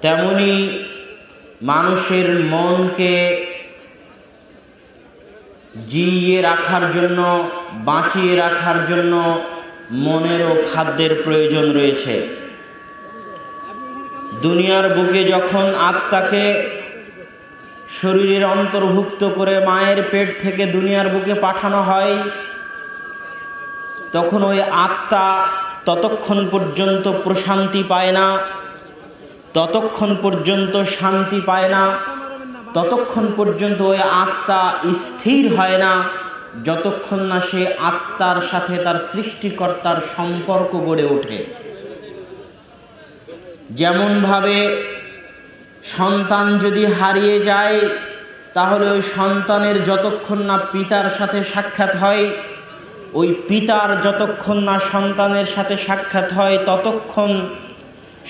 তেমনি মানুষের মনকে জিইয়ে রাখার জন্য, বাঁচিয়ে রাখার জন্য মনেরও খাদ্যের প্রয়োজন রয়েছে। দুনিয়ার বুকে যখন আত্মাকে শরীরের অন্তর্ভুক্ত করে মায়ের পেট থেকে দুনিয়ার বুকে পাঠানো হয়, তখন ওই আত্মা ততক্ষণ পর্যন্ত প্রশান্তি পায় না, ততক্ষণ পর্যন্ত শান্তি পায় না, ততক্ষণ পর্যন্ত ওই আত্মা স্থির হয় না, যতক্ষণ না সে আত্মার সাথে তার সৃষ্টিকর্তার সম্পর্ক গড়ে ওঠে। যেমনভাবে সন্তান যদি হারিয়ে যায়, তাহলে ওই সন্তানের যতক্ষণ না পিতার সাথে সাক্ষাৎ হয়, ওই পিতার যতক্ষণ না সন্তানের সাথে সাক্ষাৎ হয়, ততক্ষণ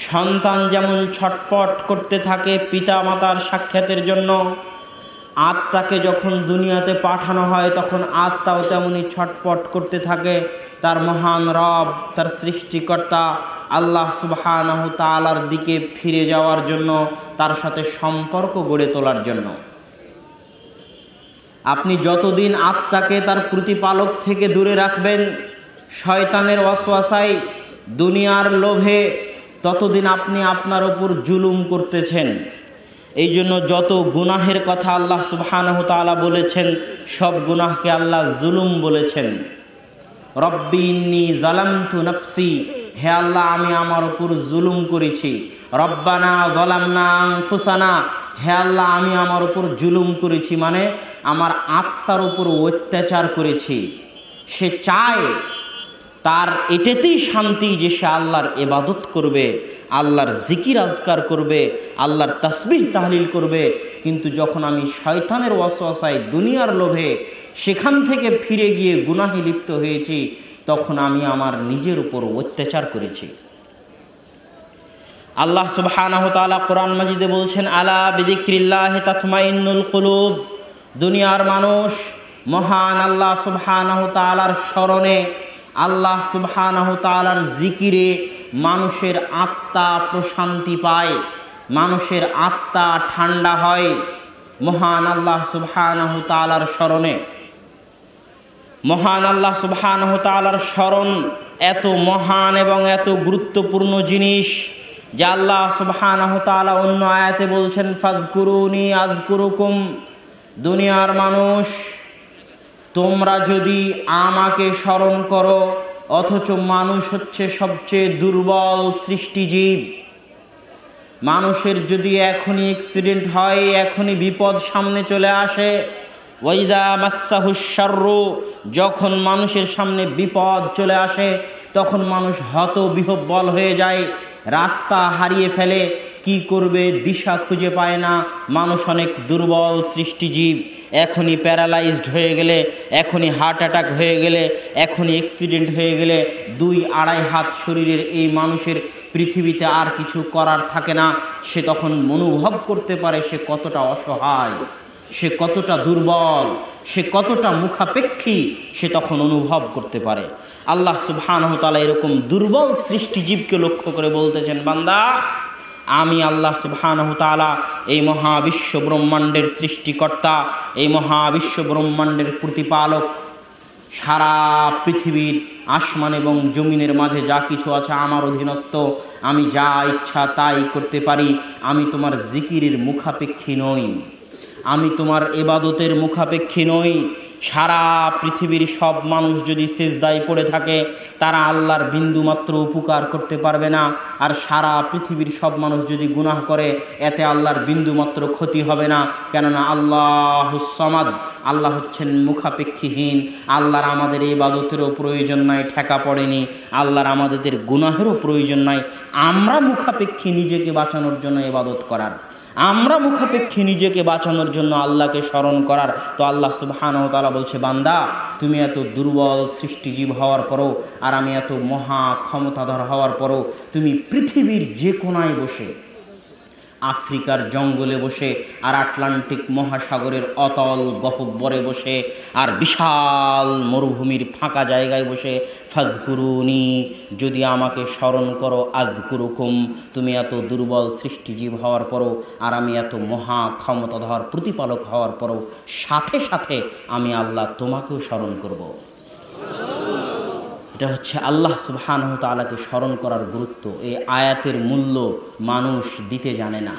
সন্তান যেমন ছটপট করতে থাকে পিতা মাতার সাক্ষাতের জন্য, আত্মাকে যখন দুনিয়াতে পাঠানো হয় তখন আত্মাও তেমনি ছটপট করতে থাকে তার মহান রব, তার সৃষ্টিকর্তা আল্লাহ সুবহানাহু তাআলার দিকে ফিরে যাওয়ার জন্য, তার সাথে সম্পর্ক গড়ে তোলার জন্য। আপনি যতদিন আত্মাকে তার প্রতিপালক থেকে দূরে রাখবেন শয়তানের ওয়াসওয়াসায়, দুনিয়ার লোভে, ততদিন আপনি আপনার উপর জুলুম করতেছেন। এই জন্য যত গুনাহের কথা আল্লাহ সুবহানাহু তাআলা বলেছেন, সব গুনাহকে আল্লাহ জুলুম বলেছেন। রব্বি ইন্নী যালামতু নাফসি, হে আল্লাহ আমি আমার উপর জুলুম করেছি। রব্বানা যালামনা আনফুসানা, হে আল্লাহ আমি আমার উপর জুলুম করেছি, মানে আমার আত্মার উপর অত্যাচার করেছি। সে চায় তার এটাতেই শান্তি যে সে আল্লাহর ইবাদত করবে, আল্লাহর জিকির আজকার করবে, আল্লাহর তাসবিহ তাহলিল করবে। কিন্তু যখন আমি শয়তানের ওয়াসওয়াসায়, দুনিয়ার লোভে সেখান থেকে ফিরে গিয়ে গুনাহে লিপ্ত হয়েছি, তখন আমি আমার নিজের উপর অত্যাচার করেছি। আল্লাহ সুবহানাহু তাআলা কোরআন মাজিদে বলছেন, আলা বিযিক্রিল্লাহি তাতমাইন্নুল কুলুব, দুনিয়ার মানুষ মহান আল্লাহ সুবহানাহু তাআলার স্মরণে, আল্লাহ সুবহানাহু তাআলার জিকিরে মানুষের আত্মা প্রশান্তি পায়, মানুষের আত্মা ঠান্ডা হয়। মহান আল্লাহ সুবহানাহু তাআলার স্মরণে, মহান আল্লাহ সুবহানাহু তাআলার স্মরণ এত মহান এবং এত গুরুত্বপূর্ণ জিনিস যে আল্লাহ সুবহানাহু তাআলা অন্য আয়াতে বলছেন, ফাযকুরুনি আযকুরুকুম, দুনিয়ার মানুষ তোমরা যদি আমাকে স্মরণ করো, অথচ মানুষ হচ্ছে সবচেয়ে দুর্বল সৃষ্টিজীব। মানুষের যদি এখনই অ্যাক্সিডেন্ট হয়, এখনই বিপদ সামনে চলে আসে, ওয়াইদা মাসসাহুশ শাররু, যখন মানুষের সামনে বিপদ চলে আসে তখন মানুষ হতবিহ্বল হয়ে যায়, রাস্তা হারিয়ে ফেলে, কি করবে দিশা খুঁজে পায় না। মানুষ অনেক দুর্বল সৃষ্টিজীব। এখনই প্যারালাইজড হয়ে গেলে, এখনই হার্ট অ্যাটাক হয়ে গেলে, এখনই অ্যাক্সিডেন্ট হয়ে গেলে 2-2.5 হাত শরীরের এই মানুষের পৃথিবীতে আর কিছু করার থাকে না। সে তখন অনুভব করতে পারে সে কতটা অসহায়, সে কতটা দুর্বল, সে কতটা মুখাপেক্ষী, সে তখন অনুভব করতে পারে। আল্লাহ সুবহানাহু তাআলা এরকম দুর্বল সৃষ্টিজীবকে লক্ষ্য করে বলতেছেন, বান্দা আমি আল্লাহ সুবহানাহু তাআলা এই মহাবিশ্ব ব্রহ্মাণ্ডের সৃষ্টিকর্তা, এই মহাবিশ্ব ব্রহ্মাণ্ডের প্রতিপালক। সারা পৃথিবীর আসমান এবং জমিনের মাঝে যা কিছু আছে আমার অধীনস্থ, আমি যা ইচ্ছা তাই করতে পারি। আমি তোমার জিকিরের মুখাপেক্ষী নই, আমি তোমার ইবাদতের মুখাপেক্ষী নই। সারা পৃথিবীর সব মানুষ যদি সিজদায় পড়ে থাকে, তারা আল্লাহর বিন্দুমাত্র উপকার করতে পারবে না। আর সারা পৃথিবীর সব মানুষ যদি গুনাহ করে, এতে আল্লাহর বিন্দুমাত্র ক্ষতি হবে না। কেননা আল্লাহুস সামাদ, আল্লাহ হচ্ছেন মুখাপেক্ষীহীন। আল্লাহর আমাদের ইবাদতেরও প্রয়োজন নাই, ঠেকা পড়েনি। আল্লাহর আমাদের গুনাহেরও প্রয়োজন নাই। আমরা মুখাপেক্ষী নিজেকে বাঁচানোর জন্য ইবাদত করার, আমরা মুখাপেক্ষী নিজেকে বাঁচানোর জন্য আল্লাহকে স্মরণ করার। তো আল্লাহ সুবহানাহু ওয়া তাআলা বলছে, বান্দা তুমি এত দুর্বল সৃষ্টিজীব হওয়ার পরও, আর আমি এত মহা ক্ষমতাধর হওয়ার পরও, তুমি পৃথিবীর যে কোনায় বসে আফ্রিকার জঙ্গলে বসে, আর আটলান্টিক মহাসাগরের অতল গহ্বরে বসে, আর বিশাল মরুভূমির ফাঁকা জায়গায় বসে ফাযকুরুনি, যদি আমাকে স্মরণ করো, আযকুরুকুম, তুমি এত দুর্বল সৃষ্টিজীব হওয়ার পরও, আর আমি এত মহা ক্ষমতাধর প্রতিপালক হওয়ার পরও সাথে সাথে আমি আল্লাহ তোমাকেও স্মরণ করব। এটা হচ্ছে আল্লাহ সুবহানাহু ওয়া তাআলাকে স্মরণ করার গুরুত্ব। এই আয়াতের মূল্য মানুষ দিতে জানে না,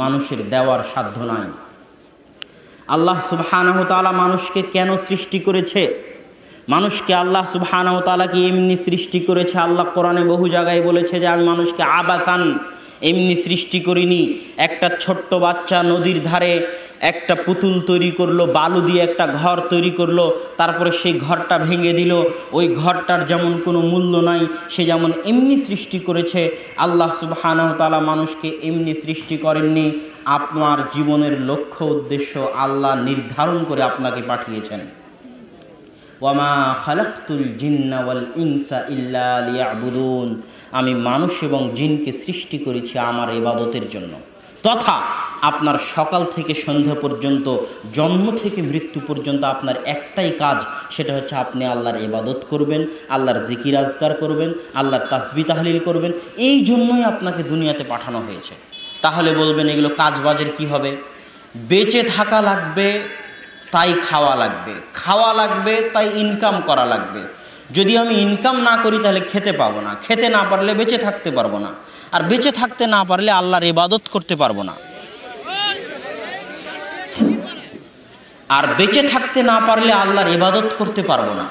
মানুষের দেওয়ার সাধ্য নাই। আল্লাহ সুবহানাহু ওয়া তাআলা মানুষকে কেন সৃষ্টি করেছে? মানুষকে আল্লাহ সুবহানাহু ওয়া তাআলা কি এমনি সৃষ্টি করেছে? আল্লাহ কোরআনে বহু জায়গায় বলেছে যে আমি মানুষকে আবাসান এমনি সৃষ্টি করিনি। একটা ছোট্ট বাচ্চা নদীর ধারে একটা পুতুল তৈরি করলো, বালু দিয়ে একটা ঘর তৈরি করলো, তারপরে সেই ঘরটা ভেঙে দিল। ওই ঘরটার যেমন কোনো মূল্য নাই, সে যেমন এমনি সৃষ্টি করেছে। আল্লাহ সুবহানাহু ওয়া তাআলা মানুষকে এমনি সৃষ্টি করেননি। আপনার জীবনের লক্ষ্য উদ্দেশ্য আল্লাহ নির্ধারণ করে আপনাকে পাঠিয়েছেন। ওয়ামা খালাকতুল জিন্না ওয়াল ইনসা ইল্লা লিয়াবুদুন, আমি মানুষ এবং জিনকে সৃষ্টি করেছি আমার ইবাদতের জন্য। তথা আপনার সকাল থেকে সন্ধ্যা পর্যন্ত, জন্ম থেকে মৃত্যু পর্যন্ত আপনার একটাই কাজ, সেটা হচ্ছে আপনি আল্লাহর ইবাদত করবেন, আল্লাহর জিকির আজকার করবেন, আল্লাহর তাসবিহ তাহলিল করবেন। এই জন্যই আপনাকে দুনিয়াতে পাঠানো হয়েছে। তাহলে বলবেন এগুলো কাজবাজের কি হবে? বেঁচে থাকা লাগবে তাই খাওয়া লাগবে, খাওয়া লাগবে তাই ইনকাম করা লাগবে। যদি আমি ইনকাম না করি তাহলে খেতে পাবো না, খেতে না পারলে বেঁচে থাকতে পারবো না, আর বেঁচে থাকতে না পারলে আল্লাহর ইবাদত করতে পারবো না, আর বেঁচে থাকতে না পারলে আল্লাহর ইবাদত করতে পারবো না।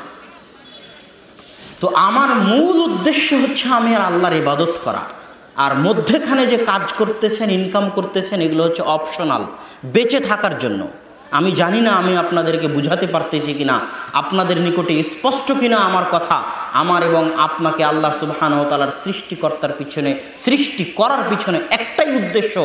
তো আমার মূল উদ্দেশ্য হচ্ছে আমি আর আল্লাহর ইবাদত করা। আর মধ্যেখানে যে কাজ করতেছেন, ইনকাম করতেছেন, এগুলো হচ্ছে অপশনাল, বেঁচে থাকার জন্য। আমি জানি না আমি আপনাদেরকে বুঝাতে পারতেছি কিনা, আপনাদের নিকটে স্পষ্ট কিনা আমার কথা। আমার এবং আপনাকে আল্লাহ সুবহানাহু ওয়া তাআলার সৃষ্টিকর্তার পিছনে, সৃষ্টি করার পিছনে একটাই উদ্দেশ্য,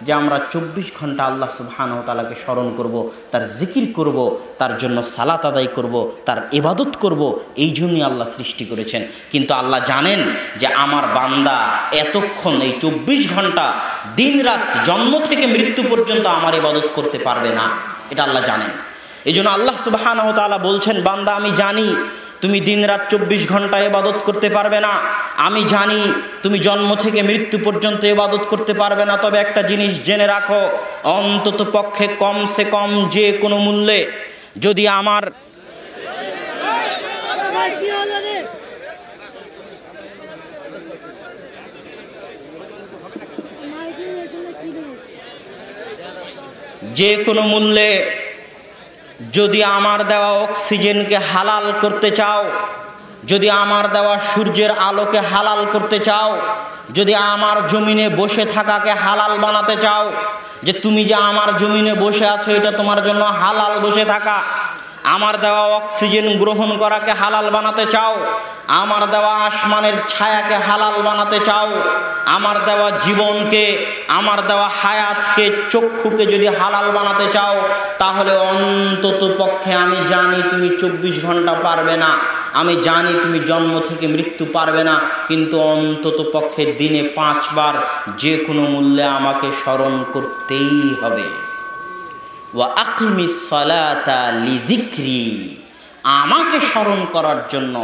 যে আমরা 24 ঘন্টা আল্লাহ সুবহানাহু ওয়া তাআলাকে স্মরণ করব, তার জিকির করব, তার জন্য সালাত আদায় করব, তার ইবাদত করব। এই জন্যই আল্লাহ সৃষ্টি করেছেন। কিন্তু আল্লাহ জানেন যে আমার বান্দা এতক্ষণ, এই 24 ঘন্টা দিন রাত, জন্ম থেকে মৃত্যু পর্যন্ত আমার ইবাদত করতে পারবে না, এটা আল্লাহ জানেন। এই জন্য আল্লাহ সুবহানাহু ওয়া তাআলা বলছেন, বান্দা আমি জানি তুমি দিন রাত 24 ঘন্টা ইবাদত করতে পারবে না, আমি জানি তুমি জন্ম থেকে মৃত্যু পর্যন্ত ইবাদত করতে পারবে না। তবে একটা জিনিস জেনে রাখো, অন্তত পক্ষে কমসে কম যে কোনো মূল্যে যদি আমার যে কোনো মূল্যে যদি আমার দেওয়া অক্সিজেনকে হালাল করতে চাও, যদি আমার দেওয়া সূর্যের আলোকে হালাল করতে চাও, যদি আমার জমিনে বসে থাকাকে হালাল বানাতে চাও, যে তুমি যে আমার জমিনে বসে আছো এটা তোমার জন্য হালাল বসে থাকা, আমার দেওয়া অক্সিজেন গ্রহণ করাকে হালাল বানাতে চাও, আমার দেওয়া আসমানের ছায়াকে হালাল বানাতে চাও, আমার দেওয়া জীবনকে, আমার দেওয়া হায়াতকে, চক্ষুকে যদি হালাল বানাতে চাও, তাহলে অন্তত পক্ষে আমি জানি তুমি 24 ঘন্টা পারবে না, আমি জানি তুমি জন্ম থেকে মৃত্যু পারবে না, কিন্তু অন্তত পক্ষে দিনে 5 বার যে কোনো মূল্যে আমাকে স্মরণ করতেই হবে। ওয়া আকিমিস সালাতা লিযিকরি, আমাকে স্মরণ করার জন্য,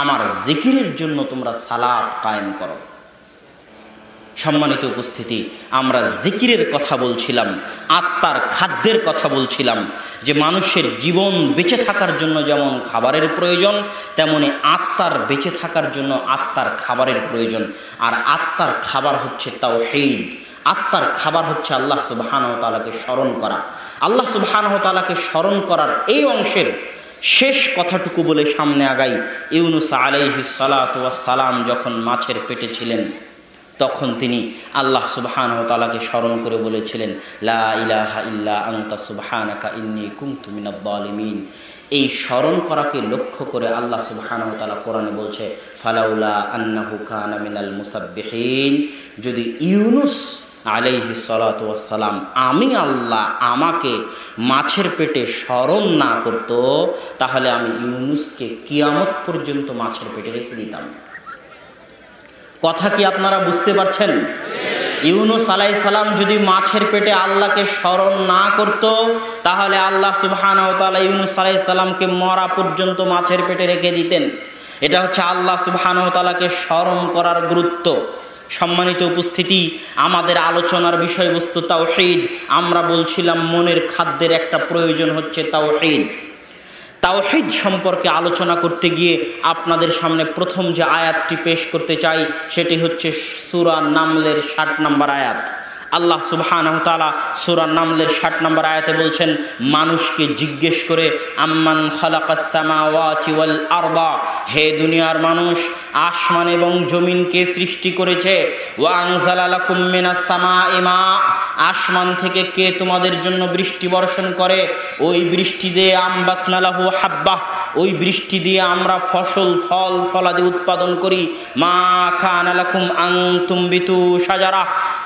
আমার জিকিরের জন্য তোমরা সালাত কায়েম করো। সম্মানিত উপস্থিতি, আমরা জিকিরের কথা বলছিলাম, আত্মার খাদ্যের কথা বলছিলাম, যে মানুষের জীবন বেঁচে থাকার জন্য যেমন খাবারের প্রয়োজন, তেমনি আত্মার বেঁচে থাকার জন্য আত্মার খাবারের প্রয়োজন। আর আত্মার খাবার হচ্ছে তাওহীদ, আত্মার খাবার হচ্ছে আল্লাহ সুবহানাহু ওয়া তাআলাকে স্মরণ করা। আল্লাহ সুবহানাহু ওয়া তাআলাকে স্মরণ করার এই অংশের শেষ কথাটুকু বলে সামনে আগাই। ইউনুস আলাইহিস সালাতু ওয়াস সালাম যখন মাছের পেটে ছিলেন, তখন তিনি আল্লাহ সুবহানাহু ওয়া তাআলাকে স্মরণ করে বলেছিলেন, লা ইলাহা ইল্লা আনতা সুবহানাকা ইন্নী কুনতু মিনাজ জালিমিন। এই স্মরণ করাকে লক্ষ্য করে আল্লাহ সুবহানাহু ওয়া তাআলা কোরআনে বলছে, ফালাউলা আন্নাহু কানা মিনাল মুসাব্বিহিন, যদি ইউনুস আলাইহিস সালাতু ওয়াস সালাম, আমি আল্লাহ, আমাকে মাছের পেটে স্মরণ না করত, তাহলে আমি ইউনুসকে কিয়ামত পর্যন্ত মাছের পেটে রেখে দিতাম। কথা কি আপনারা বুঝতে পারছেন? ইউনূস আলাইহিস সালাম যদি মাছের পেটে আল্লাহকে স্মরণ না করত, তাহলে আল্লাহ সুবহানাহু ওয়া তাআলা ইউনূস আলাইহিস সালামকে মরা পর্যন্ত মাছের পেটে রেখে দিতেন। এটা হচ্ছে আল্লাহ সুবহানাহু ওয়া তাআলাকে স্মরণ করার গুরুত্ব। সম্মানিত উপস্থিতি, আমাদের আলোচনার বিষয়বস্তু তাওহীদ। আমরা বলছিলাম মনের খাদ্যের একটা প্রয়োজন হচ্ছে তাওহীদ। তাওহীদ সম্পর্কে আলোচনা করতে গিয়ে আপনাদের সামনে প্রথম যে আয়াতটি পেশ করতে চাই সেটি হচ্ছে সূরা নামলের 60 নম্বর আয়াত। আল্লাহ সুবহানাহু ওয়া তাআলা সূরা নামলের 60 নম্বর আয়াতে বলছেন, মানুষকে জিজ্ঞেস করে আম্মান খালাকাস সামাওয়াতি ওয়াল আরদা, হে দুনিয়ার মানুষ, আসমান এবং জমিনকে সৃষ্টি করেছে। ওয়া আনজালা লাকুম মিনাস সামাই মা, আসমান থেকে কে তোমাদের জন্য বৃষ্টি বর্ষণ করে, ওই বৃষ্টি দিয়ে আমবাতনা লাহু হাব্বা, ওই বৃষ্টি দিয়ে আমরা ফসল ফল ফলাদি উৎপাদন করি। মা কানা লাকুম আন তুমবিতু শাজারা,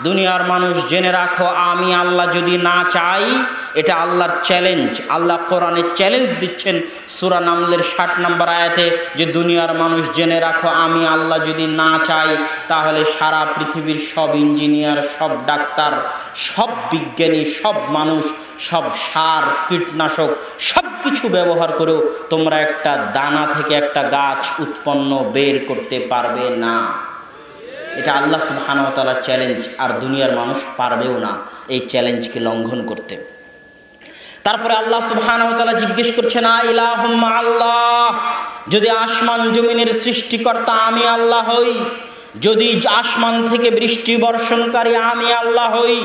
দুনিয়ার মানুষ জেনে রাখো, আমি আল্লাহ যদি না চাই, এটা আল্লাহর চ্যালেঞ্জ। আল্লাহ কোরআনে চ্যালেঞ্জ দিচ্ছেন সূরা নামলের 60 নম্বর আয়াতে যে দুনিয়ার মানুষ জেনে রাখো, আমি আল্লাহ যদি না চাই, তাহলে সারা পৃথিবীর সব ইঞ্জিনিয়ার, সব ডাক্তার, সব বিজ্ঞানী, সব মানুষ, সব সার কীটনাশক সব কিছু ব্যবহার করেও তোমরা একটা দানা থেকে একটা গাছ উৎপন্ন বের করতে পারবে না। এটা আল্লাহ সুবহানাহু ওয়া তাআলার চ্যালেঞ্জ, আর দুনিয়ার মানুষ পারবেও না এই চ্যালেঞ্জকে লঙ্ঘন করতে। তারপরে আল্লাহ সুবহানাহু ওয়া তাআলা জিজ্ঞেস করছেন, ইলাহুম আল্লাহ, যদি আসমান জমিনের সৃষ্টিকর্তা আমি আল্লাহ হই, যদি আসমান থেকে বৃষ্টি বর্ষণকারী আমি আল্লাহ হই,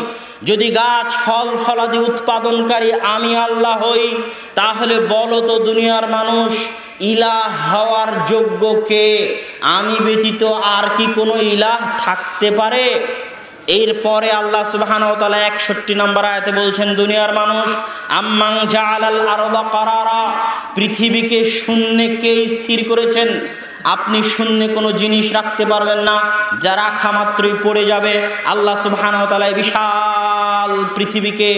যদি গাছ ফল ফলাদি উৎপাদনকারী আমি আল্লাহ হই, তাহলে বলো তো দুনিয়ার মানুষ, ইলাহ হওয়ার যোগ্য কে? আমি ব্যতীত আর কি কোনো ইলাহ থাকতে পারে? এরপরে আল্লাহ সুবহানাহু ওয়া তাআলা 61 নম্বর আয়াতে বলছেন, দুনিয়ার মানুষ, আম্মান জাআলাল আরদা কারারা, পৃথিবীকে শূন্যে কে স্থির করেছেন? আপনি শূন্যে কোনো জিনিস রাখতে পারবেন না, যা রাখা মাত্রই পড়ে যাবে। আল্লাহ সুবহানাহু ওয়া তাআলা বিশাল পৃথিবীকে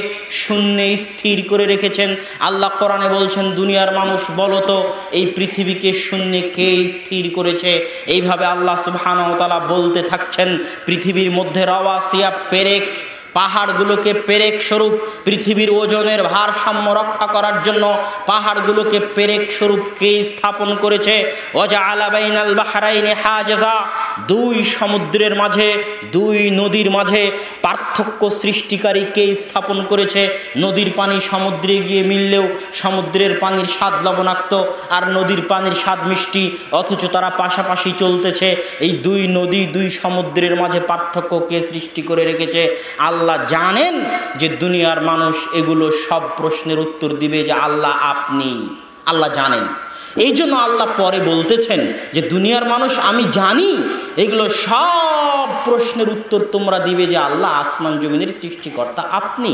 শূন্যে স্থির করে রেখেছেন। আল্লাহ কোরআনে বলছেন, দুনিয়ার মানুষ বলো তো, এই পৃথিবীকে শূন্যে কে স্থির করেছে? এইভাবে আল্লাহ সুবহানাহু ওয়া তাআলা বলতে থাকছেন, পৃথিবীর মধ্যে রাওয়াসিয়া, পেরেক, পাহাড়গুলোকে পেরেক স্বরূপ, পৃথিবীর ওজনের ভারসাম্য রক্ষা করার জন্য পাহাড়গুলোকে পেরেক স্বরূপ কে স্থাপন করেছে? ওয়াজআলা বাইনাল বাহরাইনি হাজাজা, দুই সমুদ্রের মাঝে, দুই নদীর মাঝে পার্থক্য সৃষ্টিকারী কে স্থাপন করেছে? নদীর পানি সমুদ্রে গিয়ে মিললেও সমুদ্রের পানির স্বাদ লবণাক্ত আর নদীর পানির স্বাদ মিষ্টি, অথচ তারা পাশাপাশি চলতেছে। এই দুই নদী, দুই সমুদ্রের মাঝে পার্থক্য কে সৃষ্টি করে রেখেছে? আল্লাহ জানেন যে দুনিয়ার মানুষ এগুলো সব প্রশ্নের উত্তর দিবে যে আল্লাহ আপনি। আল্লাহ জানেন, এই জন্য আল্লাহ পরে বলতেছেন যে দুনিয়ার মানুষ আমি জানি এগুলো সব প্রশ্নের উত্তর তোমরা দিবে যে আল্লাহ আসমান জমিনের সৃষ্টিকর্তা আপনি।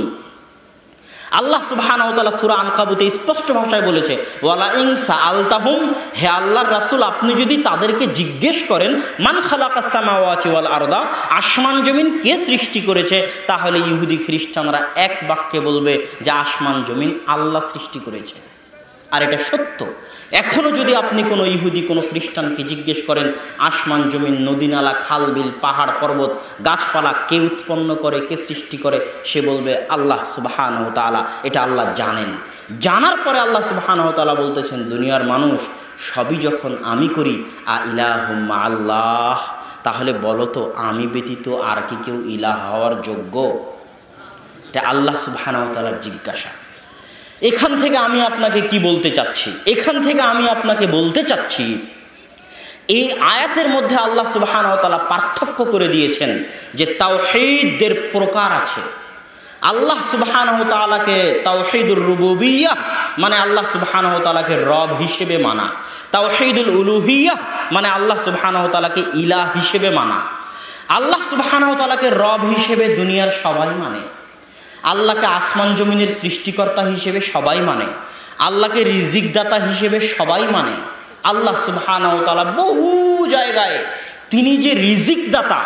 আল্লাহ সুবহানাহু ওয়া তাআলা সূরা আনকাবুতে স্পষ্ট ভাষায় বলেছে, ওয়ালা ইন সাআলতাহুম, হে আল্লাহর রাসূল আপনি যদি তাদেরকে জিজ্ঞেস করেন, মান খালাকাস সামাওয়াতি ওয়াল আরদা, আসমান জমিন কে সৃষ্টি করেছে, তাহলে ইহুদি খ্রিস্টানরা এক বাক্যে বলবে যে আসমান জমিন আল্লাহ সৃষ্টি করেছে। আর এটা সত্য। এখনো যদি আপনি কোনো ইহুদি, কোনো খ্রিস্টানকে জিজ্ঞেস করেন আসমান জমিন, নদী নালা, খাল বিল, পাহাড় পর্বত, গাছপালা কে উৎপন্ন করে, কে সৃষ্টি করে, সে বলবে আল্লাহ সুবহানাহু ওয়া তাআলা। এটা আল্লাহ জানেন। জানার পরে আল্লাহ সুবহানাহু ওয়া তাআলা বলতেছেন, দুনিয়ার মানুষ সবই যখন আমি করি, ইলাহুম আল্লাহ, তাহলে বলো তো আমি ব্যতীত আর কি কেউ ইলাহ হওয়ার যোগ্য? এটা আল্লাহ সুবহানাহু ওয়া তাআলার জিজ্ঞাসা। এখান থেকে আমি আপনাকে কি বলতে চাচ্ছি? এখান থেকে আমি আপনাকে বলতে চাচ্ছি, এই আয়াতের মধ্যে আল্লাহ সুবহানাহু ওয়া তাআলা পার্থক্য করে দিয়েছেন যে তাওহীদের প্রকার আছে। আল্লাহ সুবহানাহু ওয়া তাআলাকে তাওহীদুর রুবুবিয়্যাহ মানে আল্লাহ সুবহানাহু ওয়া তাআলাকে রব হিসেবে মানা, তাওহীদুল উলুহিয়্যাহ মানে আল্লাহ সুবহানাহু ওয়া তাআলাকে ইলাহ হিসেবে মানা। আল্লাহ সুবহানাহু ওয়া তাআলাকে রব হিসেবে দুনিয়ার সবাই মানে, আল্লাহকে আসমান জমিনের সৃষ্টিকর্তা হিসেবে সবাই মানে, আল্লাহকে রিজিক দাতা হিসেবে সবাই মানে। আল্লাহ সুবহানাহু ওয়া তাআলা বহু জায়গায় তিনি যে রিজিক দাতা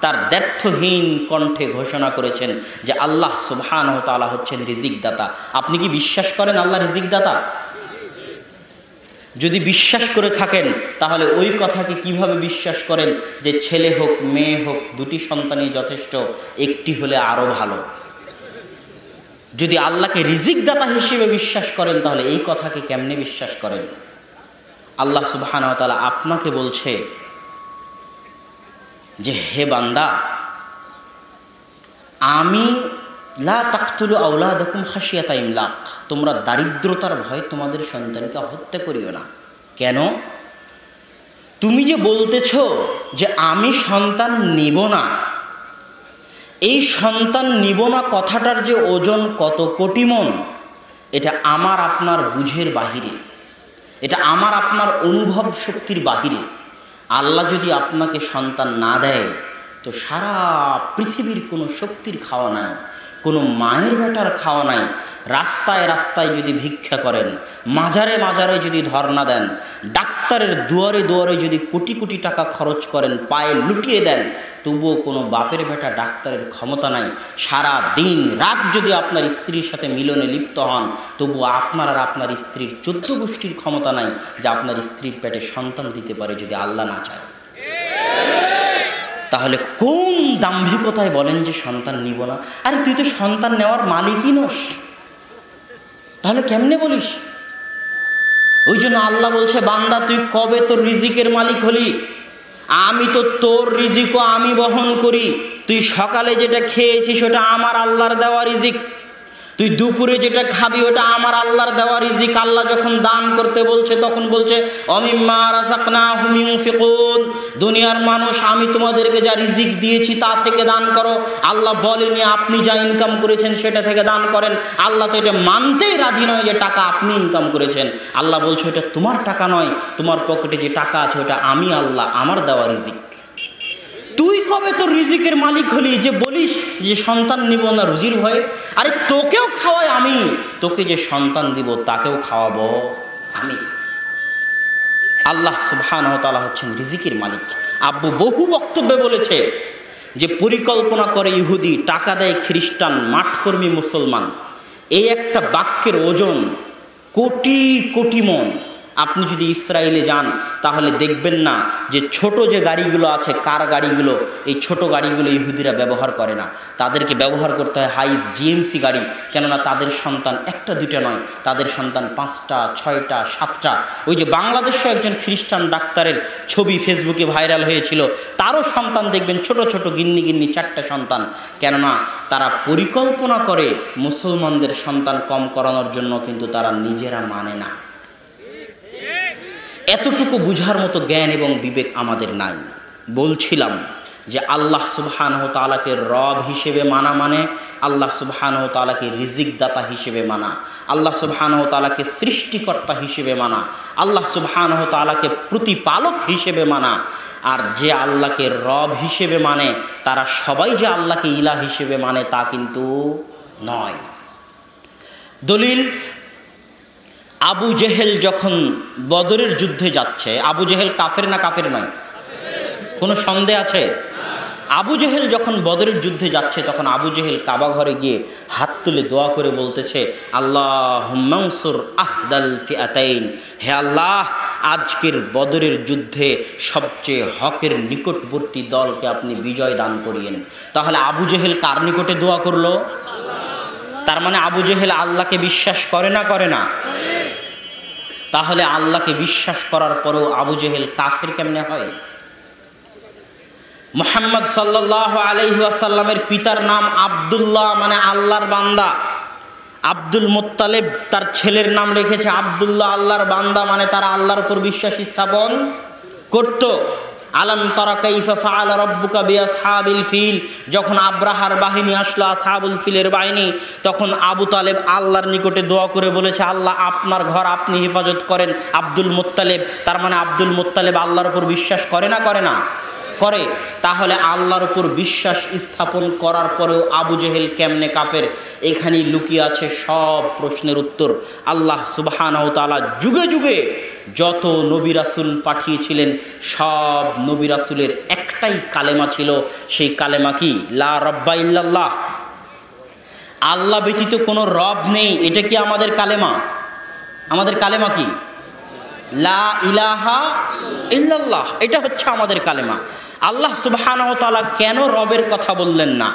তার দ্ব্যর্থহীন কণ্ঠে ঘোষণা করেছেন যে আল্লাহ সুবহানাহু ওয়া তাআলা হচ্ছেন রিজিক দাতা। আপনি কি বিশ্বাস করেন আল্লাহ রিজিক দাতা? যদি বিশ্বাস করে থাকেন তাহলে ওই কথাকে কিভাবে বিশ্বাস করেন যে ছেলে হোক মেয়ে হোক দুটি সন্তানই যথেষ্ট, একটি হলে আরো ভালো? যদি আল্লাহকে রিজিক দাতা হিসেবে বিশ্বাস করেন তাহলে এই কথাকে কেমনে বিশ্বাস করেন? আল্লাহ সুবহানাহু ওয়া তাআলা আপনাকে বলছে যে হে বান্দা, আমি লা তাকতুলু আওলাদাকুম খাশিয়াতা ইমলাক, তোমরা দারিদ্রতার ভয়ে তোমাদের সন্তানকে হত্যা করিও না। কেন? তুমি যে বলতেছ যে আমি সন্তান নিব না, এই সন্তান নিব না কথাটার যে ওজন কত কোটি মন, এটা আমার আপনার বুঝের বাহিরে, এটা আমার আপনার অনুভব শক্তির বাহিরে। আল্লাহ যদি আপনাকে সন্তান না দেয় তো সারা পৃথিবীর কোনো শক্তির খাওয়া নাই, কোনো মায়ের বেটার খাওয়া নাই। রাস্তায় রাস্তায় যদি ভিক্ষা করেন, মাজারে মাজারে যদি ধর্ণা দেন, ডাক্তারের দুয়ারে দুয়ারে যদি কোটি কোটি টাকা খরচ করেন, পায়ে লুটিয়ে দেন, তবুও কোনো বাপের বেটা ডাক্তারের ক্ষমতা নাই। সারা দিন রাত যদি আপনার স্ত্রীর সাথে মিলনে লিপ্ত হন, তবুও আপনার আর আপনার স্ত্রীর 14 গোষ্ঠীর ক্ষমতা নাই যে আপনার স্ত্রীর পেটে সন্তান দিতে পারে যদি আল্লাহ না চায়। তাহলে কোন দাম্ভিকতায় বলেন যে সন্তান নিব না? আরে তুই তো সন্তান নেওয়ার মালিকই নস, তাহলে কেমনে বলিস? ওই জন্য আল্লাহ বলছে, বান্দা তুই কবে তোর রিজিকের মালিক হলি? আমি তো তোর রিজিকও আমি বহন করি। তুই সকালে যেটা খেয়েছিস ওটা আমার আল্লাহর দেওয়া রিজিক, তুই দুপুরে যেটা খাবি ওটা আমার আল্লাহর দেওয়া রিজিক। আল্লাহ যখন দান করতে বলছে তখন বলছে অমিম্মা রাযাকনাহুম ইউনফিকুন, দুনিয়ার মানুষ আমি তোমাদেরকে যা রিজিক দিয়েছি তা থেকে দান করো। আল্লাহ বলেনি আপনি যা ইনকাম করেছেন সেটা থেকে দান করেন। আল্লাহ তো এটা মানতেই রাজি নয় যে টাকা আপনি ইনকাম করেছেন। আল্লাহ বলছে এটা তোমার টাকা নয়, তোমার পকেটে যে টাকা আছে ওটা আমি আল্লাহ আমার দেওয়া রিজিক। তুই কবে তোর রিজিকের মালিক হলি যে বলিস যে সন্তান নিব না রুজির ভয়ে? আরে তোকেও খাওয়াই আমি, তোকে যে সন্তান দিব তাকেও খাওয়াবো আমি। আল্লাহ সুবহানাহু ওয়া তাআলা হচ্ছেন রিজিকের মালিক। আব্বু বহু বক্তব্যে বলেছে যে পরিকল্পনা করে ইহুদি, টাকা দেয় খ্রিস্টান, মাঠকর্মী মুসলমান। এই একটা বাক্যের ওজন কোটি কোটি মন। আপনি যদি ইসরায়েলে যান তাহলে দেখবেন না যে ছোট যে গাড়িগুলো আছে, কার গাড়িগুলো, এই ছোট গাড়িগুলো ইহুদিরা ব্যবহার করে না, তাদেরকে ব্যবহার করতে হয় হাইস জিএমসি গাড়ি। কেননা তাদের সন্তান একটা দুইটা নয়, তাদের সন্তান 5টা 6টা 7টা। ওই যে বাংলাদেশে একজন খ্রিস্টান ডাক্তারের ছবি ফেসবুকে ভাইরাল হয়েছিল, তারও সন্তান দেখবেন ছোট ছোট গিন্নি গিন্নি 4টা সন্তান। কেননা তারা পরিকল্পনা করে মুসলমানদের সন্তান কম করানোর জন্য, কিন্তু তারা নিজেরা মানে না। এতটুকু বুঝার মতো জ্ঞান এবং বিবেক আমাদের নাই। বলছিলাম যে আল্লাহ সুবহানাহু ওয়া তাআলাকে রব হিসেবে মানা মানে আল্লাহ সুবহানাহু ওয়া তাআলাকে রিজিক দাতা হিসেবে মানা, আল্লাহ সুবহানাহু ওয়া তাআলাকে সৃষ্টিকর্তা হিসেবে মানা, আল্লাহ সুবহানাহু ওয়া তাআলাকে প্রতিপালক হিসেবে মানা। আর যে আল্লাহকে রব হিসেবে মানে তারা সবাই যে আল্লাহকে ইলাহ হিসেবে মানে তা কিন্তু নয়। দলিল, আবু জেহেল যখন বদরের যুদ্ধে যাচ্ছে, আবু জেহেল কাফের না কাফের নয়? কোনো সন্দেহ আছে? আবু জেহেল যখন বদরের যুদ্ধে যাচ্ছে তখন আবু জেহেল কাবা ঘরে গিয়ে হাত তুলে দোয়া করে বলতেছে আল্লাহুম্মা আনসুর আহদাল ফিআতাইন, হে আল্লাহ আজকের বদরের যুদ্ধে সবচেয়ে হকের নিকটবর্তী দলকে আপনি বিজয় দান করিয়েন। তাহলে আবু জেহেল কার নিকটে দোয়া করলো? তার মানে আবু জেহেল আল্লাহকে বিশ্বাস করে না করে না? তাহলে আল্লাহকে বিশ্বাস করার পরেও আবু জেহেল কাফের কেমনে হয়? মুহাম্মদ সাল্লাল্লাহু আলাইহি ওয়াসাল্লামের পিতার নাম আব্দুল্লাহ, মানে আল্লাহর বান্দা। আব্দুল মুত্তালিব তার ছেলের নাম রেখেছে আব্দুল্লাহ, আল্লাহর বান্দা, মানে তারা আল্লাহর উপর বিশ্বাস স্থাপন করত। আলাম তারা কাইফা ফাআলা রাব্বুকা বিআসহাবিল ফিল, যখন আব্রাহার বাহিনী আসলো, আসহাবুল ফিলের বাহিনী, তখন আবু তালেব আল্লাহর নিকটে দোয়া করে বলেছে আল্লাহ আপনার ঘর আপনি হেফাজত করেন আব্দুল মুত্তালিব। তার মানে আব্দুল মুত্তালিব আল্লাহর উপর বিশ্বাস করে না করে না? করে। তাহলে আল্লাহর উপর বিশ্বাস স্থাপন করার পরেও আবু জেহেল কেমনে কাফের? এখানেই লুকিয়ে আছে সব প্রশ্নের উত্তর। আল্লাহ সুবহানাহু ওয়া তাআলা যুগে যুগে যত নবী রাসূল পাঠিয়েছিলেন সব নবী রাসূলের একটাই কালেমা ছিল, সেই কালেমা কি? লা রাব্বা ইল্লাল্লাহ, আল্লাহ ব্যতীত কোনো রব নেই। এটা কি আমাদের কালেমা? আমাদের কালেমা কি? লা ইলাহা ইল্লাল্লাহ, এটা হচ্ছে আমাদের কালেমা। আল্লাহ সুবহানাহু ওয়া তাআলা কেন রবের কথা বললেন না?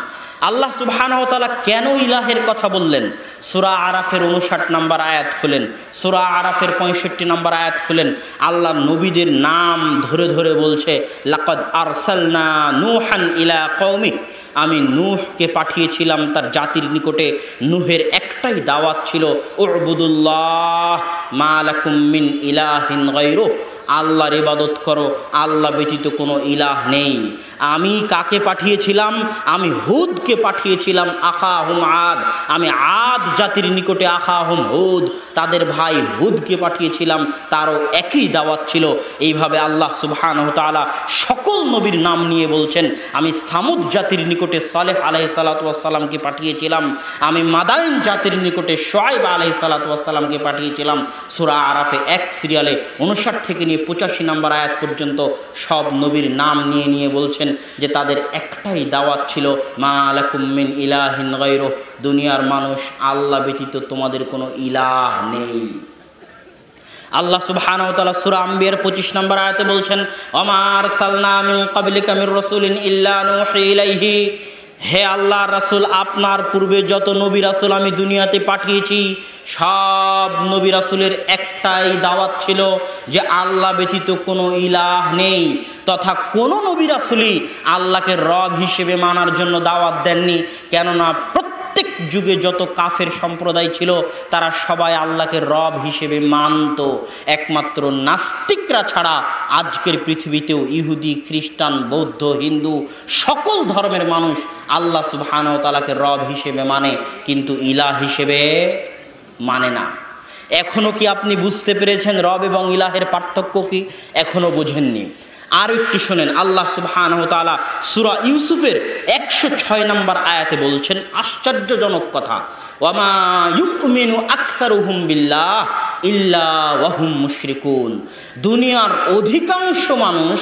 আল্লাহ সুবহানাহু ওয়া তাআলা কেন ইলাহের কথা বললেন? সূরা আরাফের 59 নম্বর আয়াত খুলেন, সূরা আরাফের 65 নম্বর আয়াত খুলেন। আল্লাহ নবীদের নাম ধরে ধরে বলছে, লাকাদ আরসালনা নূহান ইলা কওমি, আমি নূহকে পাঠিয়েছিলাম তার জাতির নিকটে। নূহের একটাই দাওয়াত ছিল, উবুদুল্লাহ মা লাকুম মিন ইলাহিন গায়রুহ, আল্লাহর ইবাদত করো, আল্লাহ ব্যতীত কোনো ইলাহ নেই। আমি কাকে পাঠিয়েছিলাম? আমি হুদকে পাঠিয়েছিলাম, আখাহুম আদ, আমি আদ জাতির নিকটে আখাহুম হুদ, তাদের ভাই হুদকে পাঠিয়েছিলাম, তারও একই দাওয়াত ছিল। এইভাবে আল্লাহ সুবহানাহু ওয়া তাআলা সকল নবীর নাম নিয়ে বলছেন। আমি সামুদ জাতির নিকটে সালেহ আলাইহিস সালাতু ওয়াস সালামকে পাঠিয়েছিলাম, আমি মাদাইন জাতির নিকটে শুআয়ব আলাইহিস সালাতু ওয়াস সালামকে পাঠিয়েছিলাম। সূরা আরাফে 1 সিরিয়ালে 59 থেকে নিয়ে 85 নম্বর আয়াত পর্যন্ত সব নবীর নাম নিয়ে নিয়ে বলছেন যে তাদের একটাই দাওয়াত ছিল, মা লাকুম মিন ইলাহিন গায়রুহ, দুনিয়ার মানুষ আল্লাহ ব্যতীত তোমাদের কোনো ইলাহ নেই। আল্লাহ সুবহানাহু ওয়া তাআলা সূরা আম্বিয়ার 25 নম্বর আয়াতে বলছেন, ওমা আরসালনা মিন ক্বাবলিকা মির রাসূলিন ইল্লা নূহি ইলাইহি, হে আল্লাহ রাসূল, আপনার পূর্বে যত নবী রাসূল আমি দুনিয়াতে পাঠিয়েছি সব নবী রাসূলের একটাই দাওয়াত ছিল যে আল্লাহ ব্যতীত কোনো ইলাহ নেই, তথা কোনো নবী রাসূলই আল্লাহকে রব হিসেবে মানার জন্য দাওয়াত দেননি। কেননা প্রত্যেক যুগে যত কাফের সম্প্রদায় ছিল তারা সবাই আল্লাহকে রব হিসেবে মানত। একমাত্র নাস্তিকরা ছাড়া আজকের পৃথিবীতেও ইহুদি, খ্রিস্টান, বৌদ্ধ, হিন্দু সকল ধর্মের মানুষ আল্লাহ সুবহানাহু ওয়া তাআলাকে রব হিসেবে মানে, কিন্তু ইলাহ হিসেবে মানে না। এখনো কি আপনি বুঝতে পেরেছেন রব এবং ইলাহের পার্থক্য কি? এখনো বুঝেননি? আর একটু শোনেন, আল্লাহ সুবহানাহু ওয়া তাআলা সূরা ইউসুফের 106 নম্বর আয়াতে বলছেন আশ্চর্যজনক কথা, ওয়ামা ইউমিনু আকসারুহুম বিল্লাহ ইল্লা ওয়া হুম মুশরিকুন, দুনিয়ার অধিকাংশ মানুষ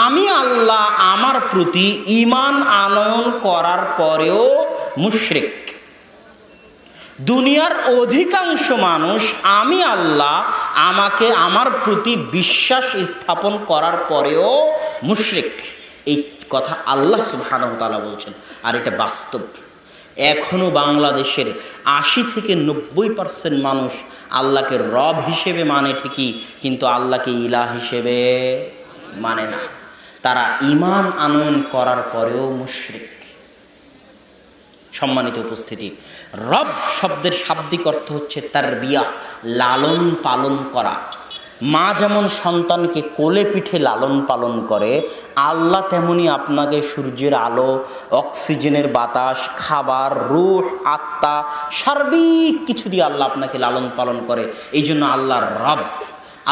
আমি আল্লাহ আমার প্রতি ঈমান আনয়ন করার পরেও মুশরিক। দুনিয়ার অধিকাংশ মানুষ আমি আল্লাহ আমাকে আমার প্রতি বিশ্বাস স্থাপন করার পরেও মুশরিক। এই কথা আল্লাহ সুবহানাহু ওয়া তাআলা বলছেন, আর এটা বাস্তব। এখনও বাংলাদেশের 80 থেকে 90% মানুষ আল্লাহকে রব হিসেবে মানে ঠিকই, কিন্তু আল্লাহকে ইলাহ হিসেবে মানে না। তারা ঈমান আনয়ন করার পরেও মুশরিক। সম্মানিত উপস্থিতি, রব শব্দের শাব্দিক অর্থ হচ্ছে তারবিয়া, লালন পালন করা। মা যেমন সন্তানকে কোলে পিঠে লালন পালন করে, আল্লাহ তেমনি আপনাকে সূর্যের আলো, অক্সিজেনের বাতাস, খাবার, রূহ, আত্মা, সার্বিক কিছু দিয়ে আল্লাহ আপনাকে লালন পালন করে। এই জন্য আল্লাহর রব,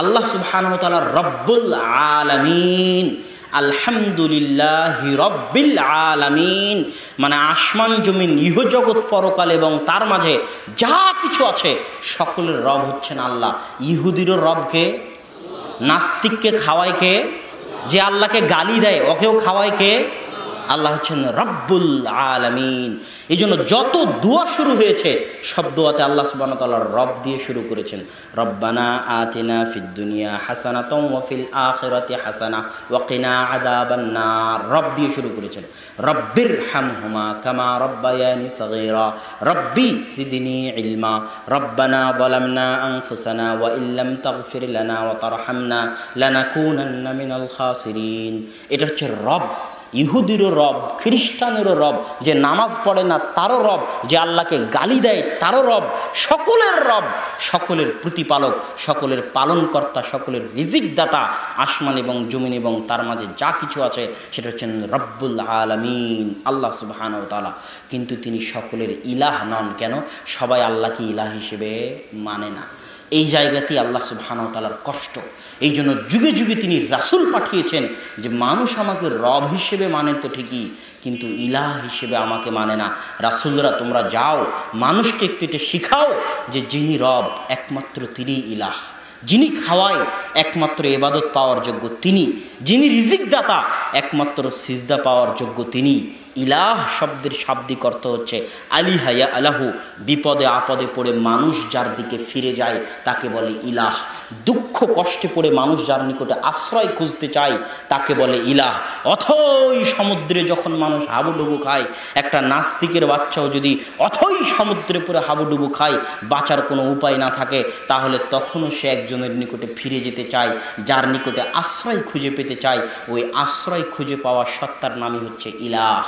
আল্লাহ সুবহানাহু ওয়া তাআলা রব্বুল আলামিন, আলহামদুলিল্লাহি রব্বিল আলামিন, মানে আসমান জমিন ইহজগৎ পরকাল এবং তার মাঝে যা কিছু আছে সকলের রব হচ্ছেন আল্লাহ। ইহুদিরও রবকে, নাস্তিককে খাওয়ায় কে? যে আল্লাহকে গালি দেয় ওকেও খাওয়ায় কে? আল্লাহ হচ্ছেন রব্বুল আলামিন। এই জন্য যত দোয়া শুরু হয়েছে সব দোয়াতে আল্লাহ সুবহানাহু ওয়া তাআলা রব দিয়ে শুরু করেছেন। রব্বানা আতিনা ফিদ দুনিয়া হাসানাতাও ওয়া ফিল আখিরাতি হাসানা ওয়া কিনা আযাবান নার, রব দিয়ে শুরু করেছেন। রব্বির হামহুমা কামা রব্বায়ানি সগীরা, রব্বি জিদনি ইলমা, রব্বানা যালামনা আনফুসানা ওয়া ইল্লাম তাগফির লানা ওয়া তারহামনা লানাকুনান্না মিনাল খাসিরিন। এটা হচ্ছে রব। ইহুদিরও রব, খ্রিস্টানেরও রব, যে নামাজ পড়ে না তারও রব, যে আল্লাহকে গালি দেয় তারও রব, সকলের রব, সকলের প্রতিপালক, সকলের পালনকর্তা, সকলের রিজিক দাতা, আসমান এবং জমিন এবং তার মাঝে যা কিছু আছে সেটা হচ্ছেন রব্বুল আলামিন, আল্লাহ সুবহানাহু ওয়া তাআলা। কিন্তু তিনি সকলের ইলাহ নন। কেন? সবাই আল্লাহকে ইলাহ হিসেবে মানে না। এই জায়গাতেই আল্লাহ সুবহানাহু ওয়া তাআলার কষ্ট। এই জন্য যুগে যুগে তিনি রাসূল পাঠিয়েছেন যে মানুষ আমাকে রব হিসেবে মানে তো ঠিকই, কিন্তু ইলাহ হিসেবে আমাকে মানে না। রাসূলরা তোমরা যাও মানুষকে একটু এটা শিখাও যে যিনি রব একমাত্র তিনিই ইলাহ, যিনি খাওয়ায় একমাত্র ইবাদত পাওয়ার যোগ্য তিনি, যিনি রিজিক দাতা একমাত্র সিজদা পাওয়ার যোগ্য তিনি। ইলাহ শব্দের শাব্দিক অর্থ হচ্ছে আলিহা ইয়া আলাহু, বিপদে আপদে পড়ে মানুষ যার দিকে ফিরে যায় তাকে বলে ইলাহ। দুঃখ কষ্টে পড়ে মানুষ যার নিকটে আশ্রয় খুঁজতে চায় তাকে বলে ইলাহ। অথই সমুদ্রে যখন মানুষ হাবুডুবু খায়, একটা নাস্তিকের বাচ্চাও যদি অথই সমুদ্রে পড়ে হাবুডুবু খায়, বাঁচার কোনো উপায় না থাকে, তাহলে তখনও সে একজনের নিকটে ফিরে যেতে চায়, যার নিকটে আশ্রয় খুঁজে পেতে চায়। ওই আশ্রয় খুঁজে পাওয়া সত্তার নামই হচ্ছে ইলাহ।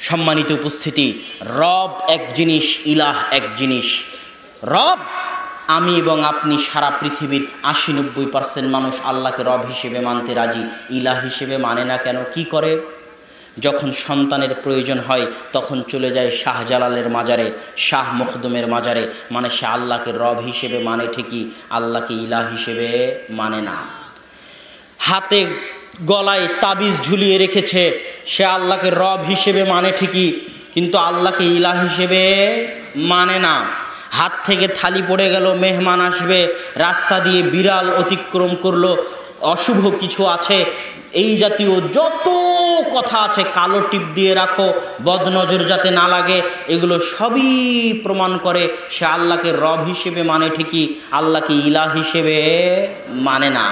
সম্মানিত উপস্থিতি, রব এক জিনিস, ইলাহ এক জিনিস। রব আমি এবং আপনি, সারা পৃথিবীর 80-90% মানুষ আল্লাহকে রব হিসেবে মানতে রাজি, ইলাহ হিসেবে মানে না কেন? কি করে? যখন সন্তানের প্রয়োজন হয় তখন চলে যায় শাহজালালের মাজারে, শাহ মখদুমের মাজারে, মানে সে আল্লাহকে রব হিসেবে মানে ঠিকই, আল্লাহকে ইলাহ হিসেবে মানে না। হাতে গলায় তাবিজ ঝুলিয়ে রেখেছে, সে আল্লাহকে রব হিসেবে মানে ঠিকই, কিন্তু আল্লাহকে ইলাহ হিসেবে মানে না। হাত থেকে থালি পড়ে গেল, মেহমান আসবে, রাস্তা দিয়ে বিড়াল অতিক্রম করলো, অশুভ কিছু আছে, এই জাতীয় যত কথা আছে, কালো টিপ দিয়ে রাখো বদনজর যাতে না লাগে, এগুলো সবই প্রমাণ করে সে আল্লাহকে রব হিসেবে মানে ঠিকই, আল্লাহকে ইলাহ হিসেবে মানে না।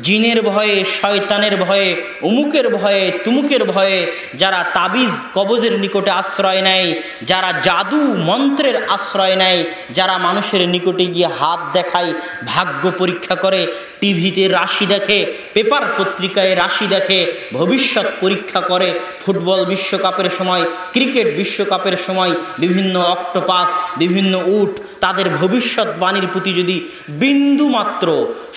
জিনের ভয়ে, শয়তানের ভয়ে, উমুকের ভয়ে, তুমুকের ভয়ে যারা তাবিজ কবজের নিকটে আশ্রয় নেয়, যারা জাদু মন্ত্রের আশ্রয় নেয়, যারা মানুষের নিকটে গিয়ে হাত দেখায়, ভাগ্য পরীক্ষা করে, টিভিতে রাশি দেখে, পেপার পত্রিকায় রাশি দেখে, ভবিষ্যৎ পরীক্ষা করে, ফুটবল বিশ্বকাপের সময়, ক্রিকেট বিশ্বকাপের সময় বিভিন্ন অক্টোপাস, বিভিন্ন উট, তাদের ভবিষ্যৎবাণীর প্রতি যদি বিন্দু মাত্র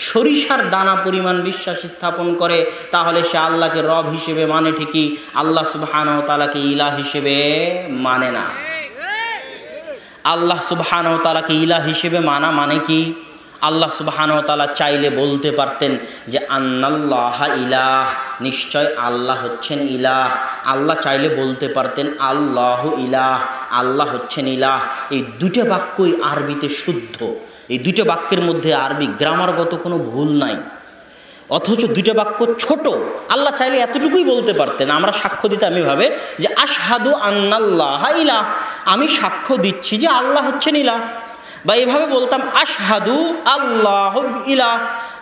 সরিষার দানা পরিমাণ বিশ্বাস স্থাপন করে, তাহলে সে আল্লাহকে রব হিসেবে মানে ঠিকই, আল্লাহ সুবহানাহু ওয়া তাআলাকে ইলাহ হিসেবে মানে না। আল্লাহ সুবহানাহু ওয়া তাআলাকে ইলাহ হিসেবে মানা মানে কি? আল্লাহ সুবহানাহু ওয়া তাআলা চাইলে বলতে পারতেন যে আন্নাল্লাহা ইলাহ, নিশ্চয় আল্লাহ হচ্ছেন ইলাহ। আল্লাহ চাইলে বলতে পারতেন আল্লাহু ইলাহ, আল্লাহ হচ্ছেন ইলাহ। এই দুটো বাক্যই আরবিতে শুদ্ধ, এই দুটো বাক্যের মধ্যে আরবি গ্রামারগত কোনো ভুল নাই, অথচ দুটো বাক্য ছোট। আল্লাহ চাইলে এতটুকুই বলতে পারতেন, আমরা সাক্ষ্য দিতাম এভাবে যে আশহাদু আন্নাল্লাহা ইলাহ, আমি সাক্ষ্য দিচ্ছি যে আল্লাহ হচ্ছেন ইলাহ। বা এভাবে বলতাম আশহাদু আল্লাহু ইলাহ,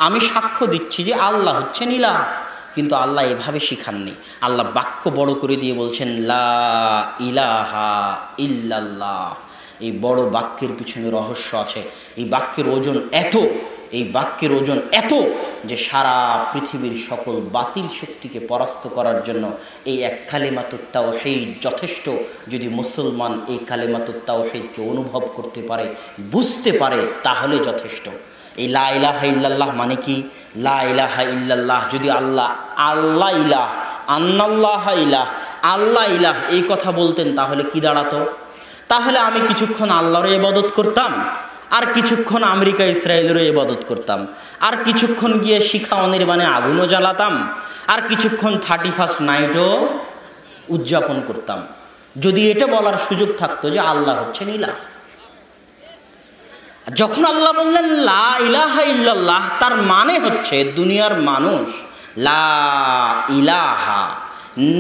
আমি সাক্ষ্য দিচ্ছি যে আল্লাহ হচ্ছেন ইলাহ। কিন্তু আল্লাহ এভাবে শিখাননি, আল্লাহ বাক্য বড় করে দিয়ে বলছেন লা ইলাহা ইল্লাল্লাহ। এই বড় বাক্যের পিছনে রহস্য আছে। এই বাক্যের ওজন এত, এই বাক্যের ওজন এত যে সারা পৃথিবীর সকল বাতিল শক্তিকে পরাস্ত করার জন্য এই এক কালেমাতুত তাওহীদ যথেষ্ট। যদি মুসলমান এই কালেমাতুত তাওহীদকে অনুভব করতে পারে, বুঝতে পারে, তাহলে যথেষ্ট। এই লা ইলাহা ইল্লাল্লাহ মানে কি? লা ইলাহা ইল্লাল্লাহ, যদি আল্লাহ আল্লাহ ইলাহ, আন্নাল্লাহা ইলাহ, আল্লাহ ইলাহ এই কথা বলতেন, তাহলে কি দাঁড়াতো? তাহলে আমি কিছুক্ষণ আল্লাহর ইবাদত করতাম, আর কিছুক্ষণ আমেরিকা ইসরায়েলেরও ইবাদত করতাম, আর কিছুক্ষণ গিয়ে শিখা অনির্বাণে আগুনও জ্বালাতাম, আর কিছুক্ষণ 31st নাইটও উদযাপন করতাম, যদি এটা বলার সুযোগ থাকতো যে আল্লাহ হচ্ছেন ইলাহ। যখন আল্লাহ বললেন লা ইলাহা ইল্লাল্লাহ, তার মানে হচ্ছে দুনিয়ার মানুষ লা ইলাহা,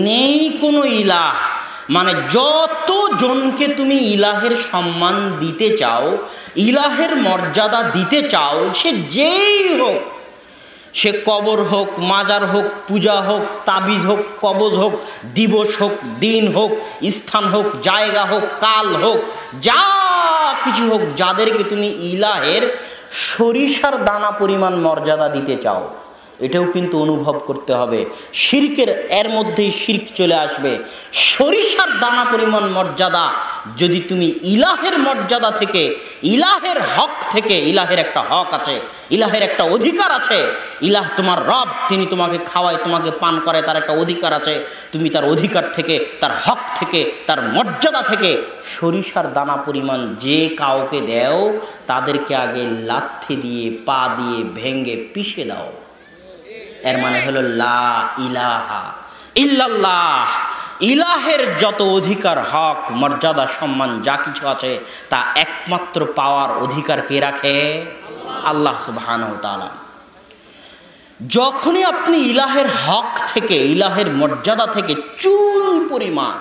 নেই কোনো ইলাহ, মানে যত জনকে তুমি ইলাহের সম্মান দিতে চাও, ইলাহের মর্যাদা দিতে চাও, সে যেই হোক, সে কবর হোক, মাজার হোক, পূজা হোক, তাবিজ হোক, কবজ হোক, দিবস হোক, দিন হোক, স্থান হোক, জায়গা হোক, কাল হোক, যা কিছু হোক, যাদেরকে তুমি ইলাহের সরিষার দানা পরিমাণ মর্যাদা দিতে চাও, এটাও কিন্তু অনুভব করতে হবে। শিরকের এর মধ্যেই শিরক চলে আসবে। সরিষার দানা পরিমাণ মর্যাদা যদি তুমি ইলাহের মর্যাদা থেকে, ইলাহের হক থেকে, ইলাহের একটা হক আছে, ইলাহের একটা অধিকার আছে, ইলাহ তোমার রব, তিনি তোমাকে খাওয়ায়, তোমাকে পান করে, তার একটা অধিকার আছে, তুমি তার অধিকার থেকে, তার হক থেকে, তার মর্যাদা থেকে সরিষার দানা পরিমাণ যে কাউকে দেও, তাদেরকে আগে লাথি দিয়ে, পা দিয়ে ভেঙে পিষে দাও। এর মানে হলো লা ইলাহা ইল্লাল্লাহ। ইলাহের যত অধিকার, হক, মর্যাদা, সম্মান যা কিছু আছে তা একমাত্র পাওয়ার অধিকার কে রাখে? আল্লাহ সুবহানাহু ওয়া তাআলা। যখনই আপনি ইলাহের হক থেকে, ইলাহের মর্যাদা থেকে চুল পরিমাণ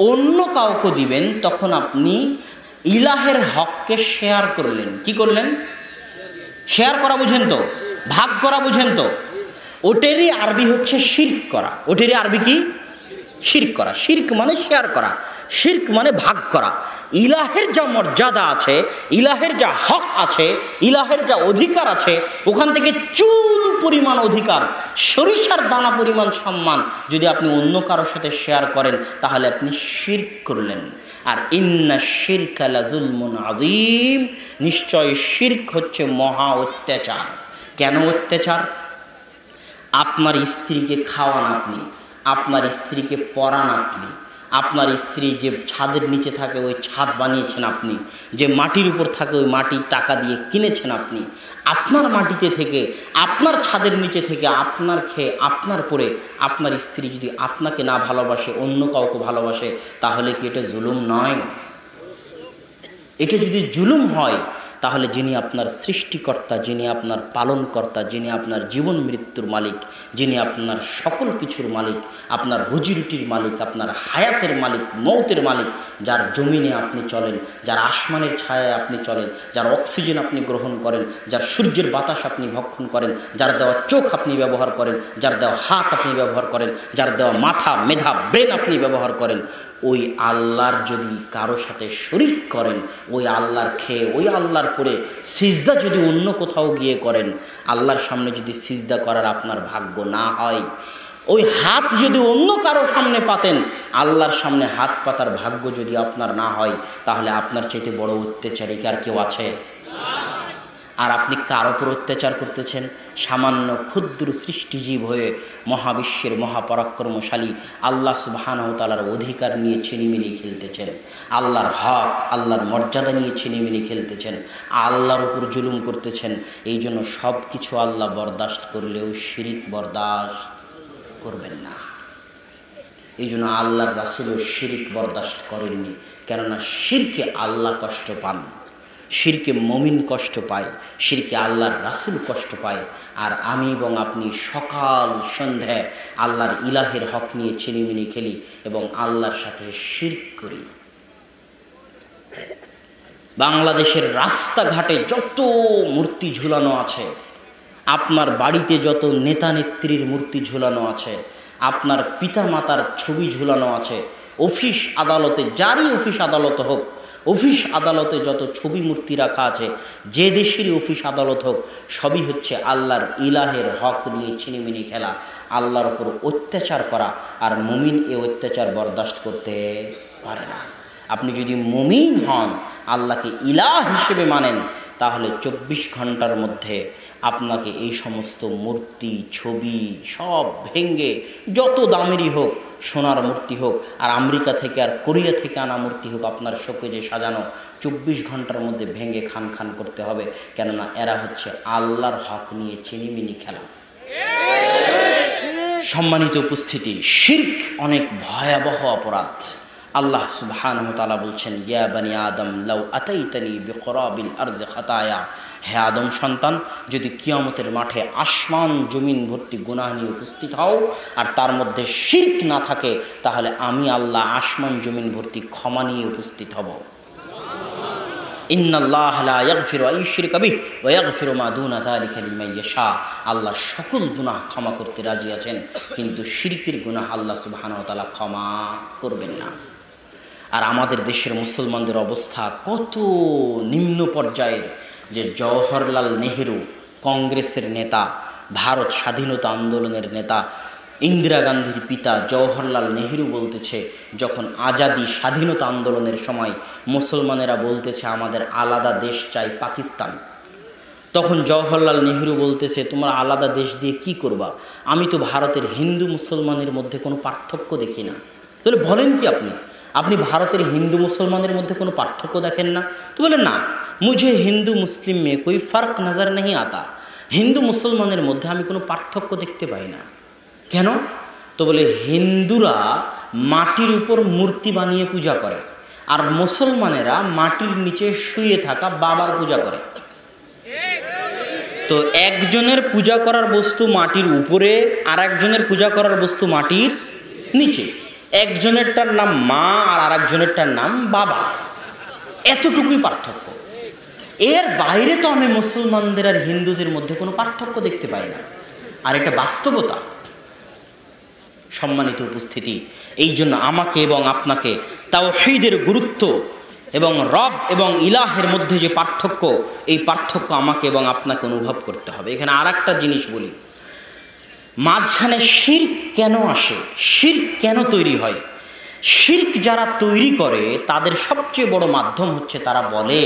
অন্য কাউকে দিবেন, তখন আপনি ইলাহের হককে শেয়ার করলেন। কি করলেন? শেয়ার করা বুঝেন তো, ভাগ করা বুঝেন তো। ওটেরই আরবি হচ্ছে শিরক করা। ওটেরই আরবি কি? শিরক করা। শিরক মানে শেয়ার করা, শিরক মানে ভাগ করা। ইলাহের যা মর্যাদা আছে, ইলাহের যা হক আছে, ইলাহের যা অধিকার আছে, ওখান থেকে চুল পরিমাণ অধিকার, সরিষার দানা পরিমাণ সম্মান যদি আপনি অন্য কারোর সাথে শেয়ার করেন, তাহলে আপনি শিরক করলেন। আর ইন্না শিরকা লাযুলমুন আযীম, নিশ্চয় শিরক হচ্ছে মহা অত্যাচার। কেন অত্যাচার? আপনার স্ত্রীকে খাওয়ান আপনি, আপনার স্ত্রীকে পরান আপনি, আপনার স্ত্রী যে ছাদের নিচে থাকে ওই ছাদ বানিয়েছেন আপনি, যে মাটির উপর থাকে ওই মাটি টাকা দিয়ে কিনেছেন আপনি। আপনার মাটিতে থেকে, আপনার ছাদের নিচে থেকে, আপনার খেয়ে, আপনার পরে আপনার স্ত্রী যদি আপনাকে না ভালোবাসে, অন্য কাউকে ভালোবাসে, তাহলে কি এটা জুলুম নয়? এটা যদি জুলুম হয়, তাহলে যিনি আপনার সৃষ্টিকর্তা, যিনি আপনার পালনকর্তা, যিনি আপনার জীবন মৃত্যুর মালিক, যিনি আপনার সকল কিছুর মালিক, আপনার রুজিরুটির মালিক, আপনার হায়াতের মালিক, মৌতের মালিক, যার জমিনে আপনি চলেন, যার আসমানের ছায়ায় আপনি চলেন, যার অক্সিজেন আপনি গ্রহণ করেন, যার সূর্যের বাতাস আপনি ভক্ষণ করেন, যার দেওয়া চোখ আপনি ব্যবহার করেন, যার দেওয়া হাত আপনি ব্যবহার করেন, যার দেওয়া মাথা, মেধা, ব্রেন আপনি ব্যবহার করেন, ওই আল্লাহর যদি কারো সাথে শরীক করেন, ওই আল্লাহর খেয়ে, ওই আল্লাহর পরে সিজদা যদি অন্য কোথাও গিয়ে করেন, আল্লাহর সামনে যদি সিজদা করার আপনার ভাগ্য না হয়, ওই হাত যদি অন্য কারো সামনে পাতেন, আল্লাহর সামনে হাত পাতার ভাগ্য যদি আপনার না হয়, তাহলে আপনার চাইতে বড় অত্যাচারী আর কেউ আছে? আর আপনি কার ওপর অত্যাচার করতেছেন? সামান্য ক্ষুদ্র সৃষ্টিজীব হয়ে মহাবিশ্বের মহাপরাক্রমশালী আল্লাহ সুবহানাহু ওয়া তাআলার অধিকার নিয়ে ছিনিমিনি খেলতেছেন, আল্লাহর হক, আল্লাহর মর্যাদা নিয়ে ছিনিমিনি খেলতেছেন, আল্লাহর উপর জুলুম করতেছেন। এই জন্য সব কিছু আল্লাহ বরদাস্ত করলেও শিরিক বরদাস্ত করবেন না। এই জন্য আল্লাহর রাসূলও শিরিক বরদাস্ত করেননি, কেননা শিরকে আল্লাহ কষ্ট পান, শিরকে মুমিন কষ্ট পায়, শিরকে আল্লাহর রাসূল কষ্ট পায়। আর আমি এবং আপনি সকাল সন্ধ্যায় আল্লাহর ইলাহের হক নিয়ে ছিনিমিনি খেলি এবং আল্লাহর সাথে শিরক করি। বাংলাদেশের রাস্তাঘাটে যত মূর্তি ঝুলানো আছে, আপনার বাড়িতে যত নেতা নেত্রীর মূর্তি ঝুলানো আছে, আপনার পিতা মাতার ছবি ঝুলানো আছে, অফিস আদালতে, যারই অফিস আদালত হোক, অফিস আদালতে যত ছবি মূর্তি রাখা আছে, যে দেশেরই অফিস আদালত হোক, সবই হচ্ছে আল্লাহর ইলাহের হক নিয়ে ছিনিমিনি খেলা, আল্লাহর উপর অত্যাচার করা। আর মুমিন এ অত্যাচার বরদাস্ত করতে পারে না। আপনি যদি মুমিন হন, আল্লাহকে ইলাহ হিসেবে মানেন, তাহলে 24 ঘন্টার মধ্যে আপনাকে এই সমস্ত মূর্তি, ছবি সব ভেঙ্গে, যত দামেরই হোক, সোনার মূর্তি হোক, আর আমেরিকা থেকে আর কোরিয়া থেকে আনা মূর্তি হোক, আপনার শোকেজে সাজানো, 24 ঘন্টার মধ্যে ভেঙ্গে খান খান করতে হবে। কেননা এরা হচ্ছে আল্লাহর হক নিয়ে চিনিমিনি খেলা। সম্মানিত উপস্থিতি, শিরক অনেক ভয়াবহ অপরাধ। আল্লাহ সুবহানাহু ওয়া তাআলা বলছেন, ইয়া বানি আদম লাউ আতাইতানি বিকরাবিল আরজি খাতায়া, হে আদম সন্তান, যদি কিয়ামতের মাঠে আসমান জমিন ভর্তি গুনাহ নিয়ে উপস্থিত হও আর তার মধ্যে শিরক না থাকে, তাহলে আমি আল্লাহ আসমান জমিন ভর্তি ক্ষমা নিয়ে উপস্থিত হব। ইন্নাল্লাহ লা ইয়াগফিরু আন ইউশরিকা বিহি ওয়া ইয়াগফিরু মা দুনা যালিকা লিমান ইয়াশা। আল্লাহ সকল গুনাহ ক্ষমা করতে রাজি আছেন, কিন্তু শিরকের গুনাহ আল্লাহ সুবহানাহু ওয়া তাআলা ক্ষমা করবেন না। আর আমাদের দেশের মুসলমানদের অবস্থা কত নিম্ন পর্যায়ের, যে জওহরলাল নেহেরু কংগ্রেসের নেতা, ভারত স্বাধীনতা আন্দোলনের নেতা, ইন্দিরা গান্ধীর পিতা জওহরলাল নেহেরু বলতেছে, যখন আজাদি স্বাধীনতা আন্দোলনের সময় মুসলমানেরা বলতেছে আমাদের আলাদা দেশ চাই পাকিস্তান, তখন জওহরলাল নেহেরু বলতেছে তোমরা আলাদা দেশ দিয়ে কি করবা? আমি তো ভারতের হিন্দু মুসলমানের মধ্যে কোনো পার্থক্য দেখি না। তাহলে বলেন কি আপনি ভারতের হিন্দু মুসলমানের মধ্যে কোনো পার্থক্য দেখেন না? তো বলে না, মুঝে হিন্দু মুসলিম মে কোই ফার্ক নজর नहीं आता। হিন্দু মুসলমানের মধ্যে আমি কোনো পার্থক্য দেখতে পাই না। কেন? তো বলে হিন্দুরা মাটির উপর মূর্তি বানিয়ে পূজা করে, আর মুসলমানেরা মাটির নিচে শুয়ে থাকা বাবার পূজা করে। তো একজনের পূজা করার বস্তু মাটির উপরে, আর একজনের পূজা করার বস্তু মাটির নিচে। একজনেরটার নাম মা আর আরেকজনেরটার নাম বাবা, এতটুকুই পার্থক্য। এর বাইরে তো আমি মুসলমানদের আর হিন্দুদের মধ্যে কোনো পার্থক্য দেখতে পাই না, আর এটা বাস্তবতা। সম্মানিত উপস্থিতি, এই জন্য আমাকে এবং আপনাকে তাওহীদের গুরুত্ব এবং রব এবং ইলাহের মধ্যে যে পার্থক্য, এই পার্থক্য আমাকে এবং আপনাকে অনুভব করতে হবে। এখানে আর একটা জিনিস বলি, মাঝখানে শিরক কেন আসে, শিরক কেন তৈরি হয়? শিরক যারা তৈরি করে তাদের সবচেয়ে বড় মাধ্যম হচ্ছে, তারা বলে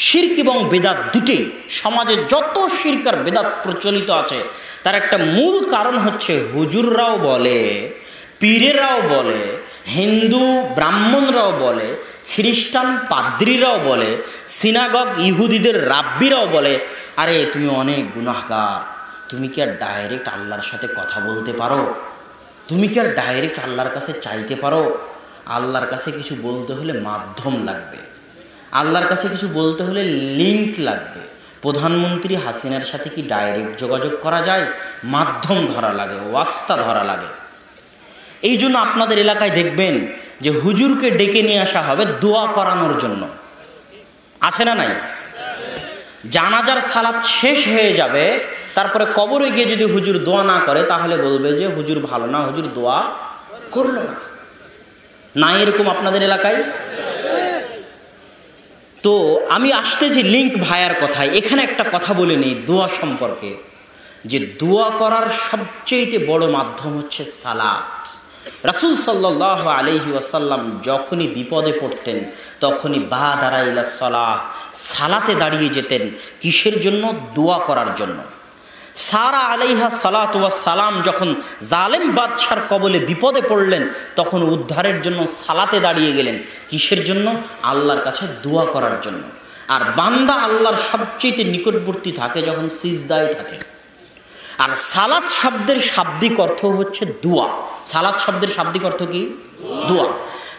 শিরক এবং বেদাত দুটেই, সমাজে যত শিরক আর বেদাত প্রচলিত আছে তার একটা মূল কারণ হচ্ছে, হুজুররাও বলে, পীরেরাও বলে, হিন্দু ব্রাহ্মণরাও বলে, খ্রিস্টান পাদ্রীরাও বলে, সিনাগগ ইহুদিদের রাব্বিরাও বলে, আরে তুমি অনেক গুনাহগার, তুমি কি আর ডাইরেক্ট আল্লাহর সাথে কথা বলতে পারো? তুমি কি আর ডাইরেক্ট আল্লাহর কাছে চাইতে পারো? আল্লাহর কাছে কিছু বলতে হলে মাধ্যম লাগবে, আল্লাহর কাছে কিছু বলতে হলে লিঙ্ক লাগবে। প্রধানমন্ত্রী হাসিনার সাথে কি ডাইরেক্ট যোগাযোগ করা যায়? মাধ্যম ধরা লাগে, ওয়াস্তা ধরা লাগে। এই জন্য আপনাদের এলাকায় দেখবেন যে হুজুরকে ডেকে নিয়ে আসা হবে দোয়া করানোর জন্য, আছে না নাই? জানাজার সালাত শেষ হয়ে যাবে, তারপরে কবরে গিয়ে যদি হুজুর দোয়া না করে তাহলে বলবে যে হুজুর ভালো না, হুজুর দোয়া করলো না। না এরকম আপনাদের এলাকায়? তো আমি আসতেছি লিঙ্ক ভাইয়ার কথায়। এখানে একটা কথা বলে নিই দোয়া সম্পর্কে, যে দোয়া করার সবচেয়ে বড় মাধ্যম হচ্ছে সালাত। রাসূল সাল্লাল্লাহু আলাইহি ওয়াসাল্লাম যখনই বিপদে পড়তেন তখনই বাদারা ইলা সালাহ, সালাতে দাঁড়িয়ে যেতেন। কিসের জন্য? দোয়া করার জন্য। সারা আলাইহা সালাতু ওয়াস সালাম যখন জালেম বাদশার কবলে বিপদে পড়লেন তখন উদ্ধারের জন্য সালাতে দাঁড়িয়ে গেলেন। কিসের জন্য? আল্লাহর কাছে দোয়া করার জন্য। আর বান্দা আল্লাহর সবচেয়ে নিকটবর্তী থাকে যখন সিজদায় থাকে। আর সালাত শব্দের শাব্দিক অর্থ হচ্ছে দোয়া। সালাত শব্দের শাব্দিক অর্থ কি? দোয়া।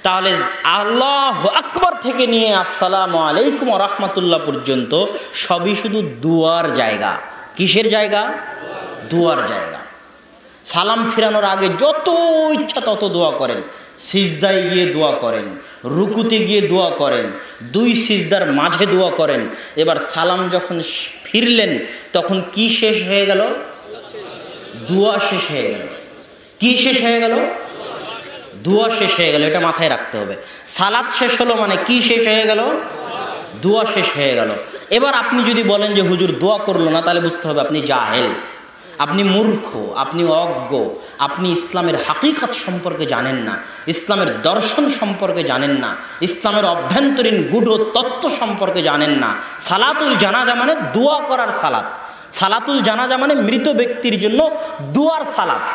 তাহলে আল্লাহু আকবার থেকে নিয়ে আসসালামু আলাইকুম ওয়া রাহমাতুল্লাহ পর্যন্ত সবই শুধু দোয়ার জায়গা। কিসের জায়গা? দোয়ার জায়গা। সালাম ফিরানোর আগে যত ইচ্ছা তত দোয়া করেন, সিজদায় গিয়ে দোয়া করেন, রুকুতে গিয়ে দোয়া করেন, দুই সিজদার মাঝে দোয়া করেন। এবার সালাম যখন ফিরলেন তখন কি শেষ হয়ে গেল? দোয়া শেষ হয়ে গেল। কি শেষ হয়ে গেল? দোয়া শেষ হয়ে গেল। এটা মাথায় রাখতে হবে। সালাত শেষ হলো মানে কি শেষ হয়ে গেল? দোয়া শেষ হয়ে গেল। এবার আপনি যদি বলেন যে হুজুর দোয়া করলো না, তাহলে বুঝতে হবে আপনি জাহেল, আপনি মূর্খ, আপনি অজ্ঞ, আপনি ইসলামের হাকিকত সম্পর্কে জানেন না, ইসলামের দর্শন সম্পর্কে জানেন না, ইসলামের অভ্যন্তরীণ গূঢ় তত্ত্ব সম্পর্কে জানেন না। সালাতুল জানাজা মানে দোয়া করার সালাত। সালাতুল জানাজা মানে মৃত ব্যক্তির জন্য দোয়ার সালাত।